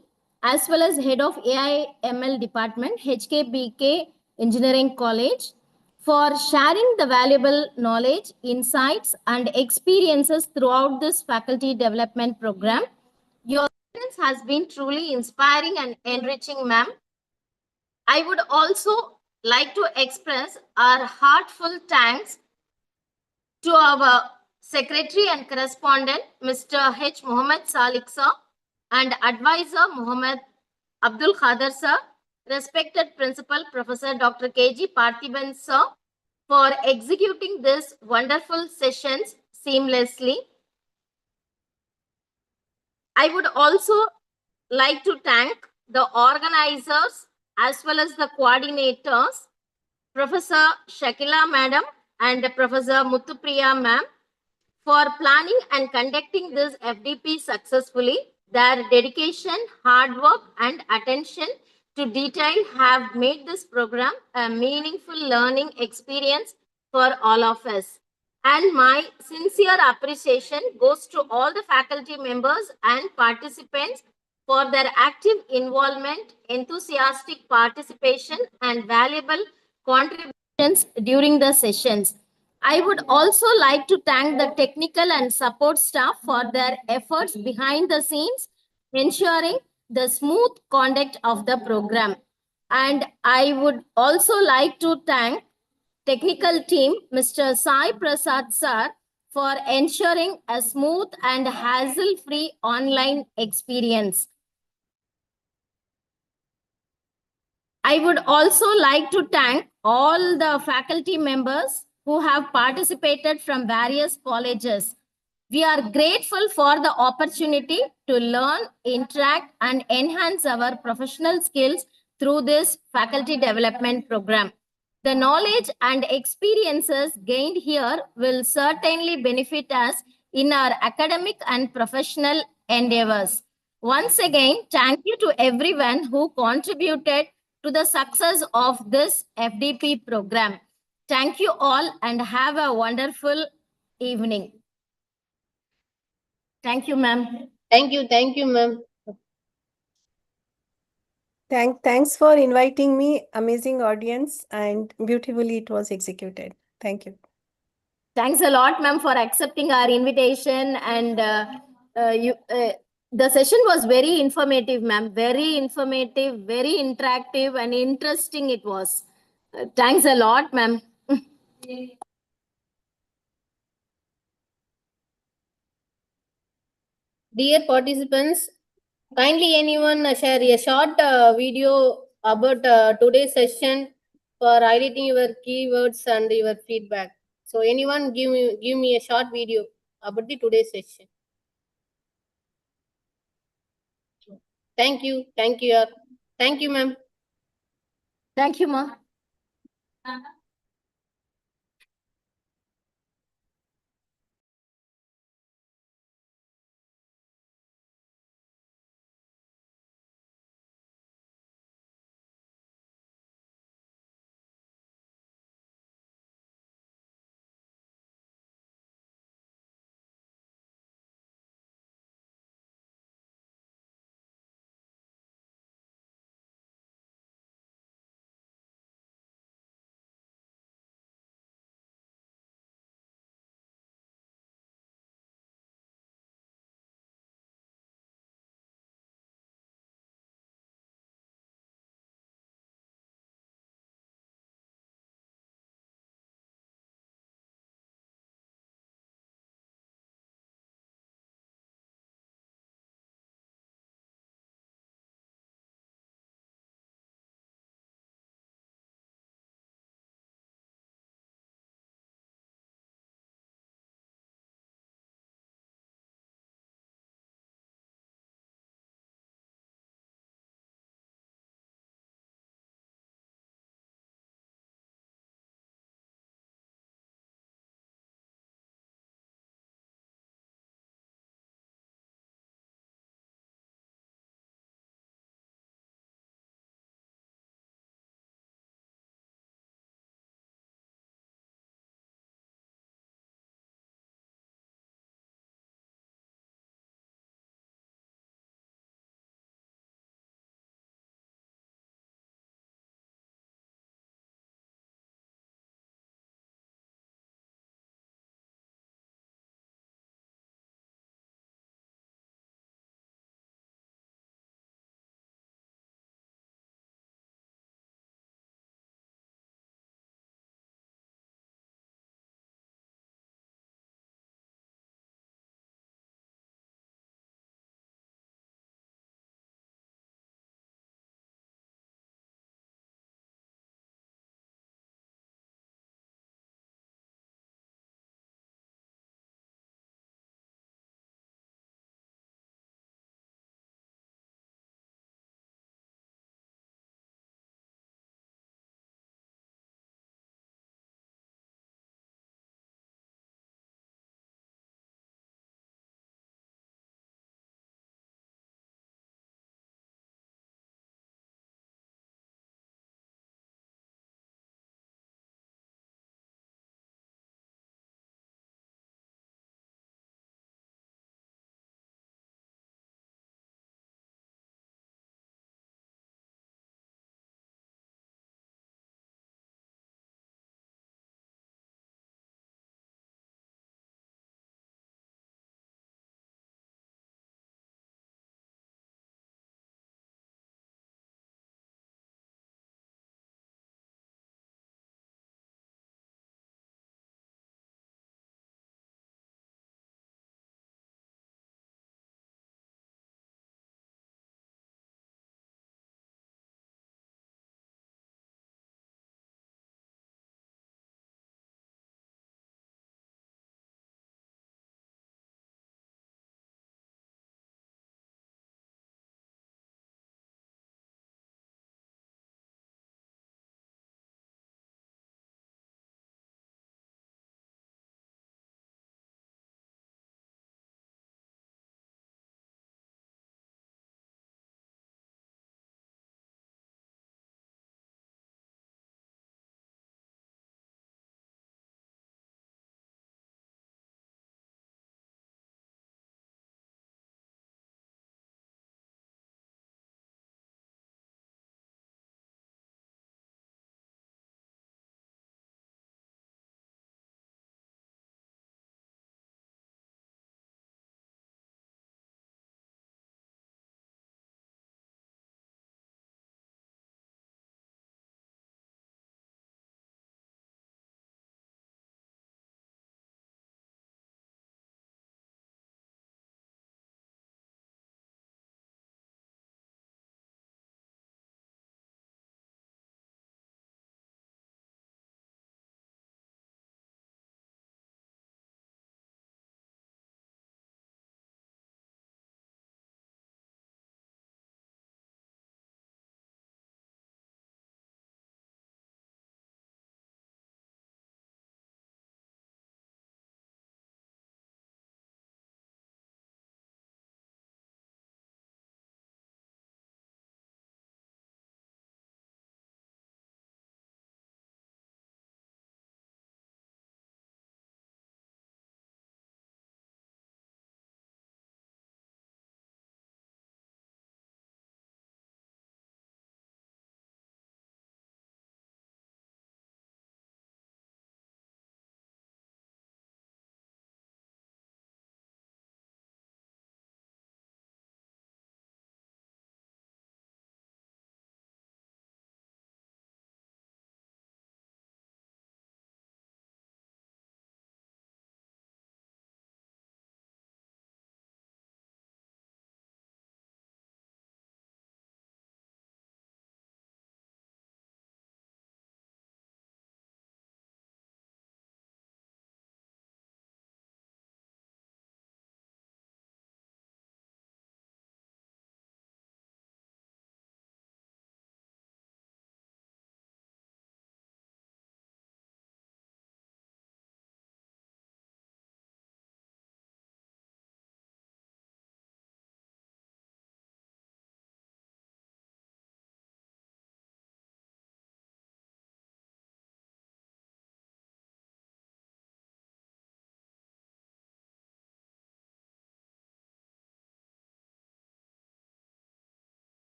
as well as Head of AI/ML Department, HKBK Engineering College, for sharing the valuable knowledge, insights, and experiences throughout this faculty development program. Your guidance has been truly inspiring and enriching, ma'am. I would also like to express our heartfelt thanks to our Secretary and Correspondent, Mr. H. MOHAMED SALEGH sir, and Advisor Muhammad ABDUL KADHAR sir, respected Principal Professor Dr. K.G. PARTHIBAN sir, for executing these wonderful sessions seamlessly. I would also like to thank the organizers as well as the coordinators, Professor Shakila Madam and Professor Muthupriya Ma'am, for planning and conducting this FDP successfully. Their dedication, hard work, and attention to detail have made this program a meaningful learning experience for all of us. And my sincere appreciation goes to all the faculty members and participants for their active involvement, enthusiastic participation, and valuable contributions during the sessions. I would also like to thank the technical and support staff for their efforts behind the scenes, ensuring the smooth conduct of the program. And I would also like to thank technical team, Mr. Sai Prasad sir, for ensuring a smooth and hassle-free online experience. I would also like to thank all the faculty members who have participated from various colleges. We are grateful for the opportunity to learn, interact, and enhance our professional skills through this faculty development program. The knowledge and experiences gained here will certainly benefit us in our academic and professional endeavors. Once again, thank you to everyone who contributed to the success of this FDP program. Thank you all and have a wonderful evening. Thank you, ma'am. Thank you, ma'am. Thanks for inviting me. Amazing audience, and beautifully it was executed. Thank you. Thanks a lot, ma'am, for accepting our invitation and the session was very informative, ma'am. Very informative, very interactive, and interesting it was. Thanks a lot, ma'am. Dear participants, kindly anyone share a short video about today's session for highlighting your keywords and your feedback. So anyone give me a short video about the today's session. Thank you, ma'am. Thank you, ma'am.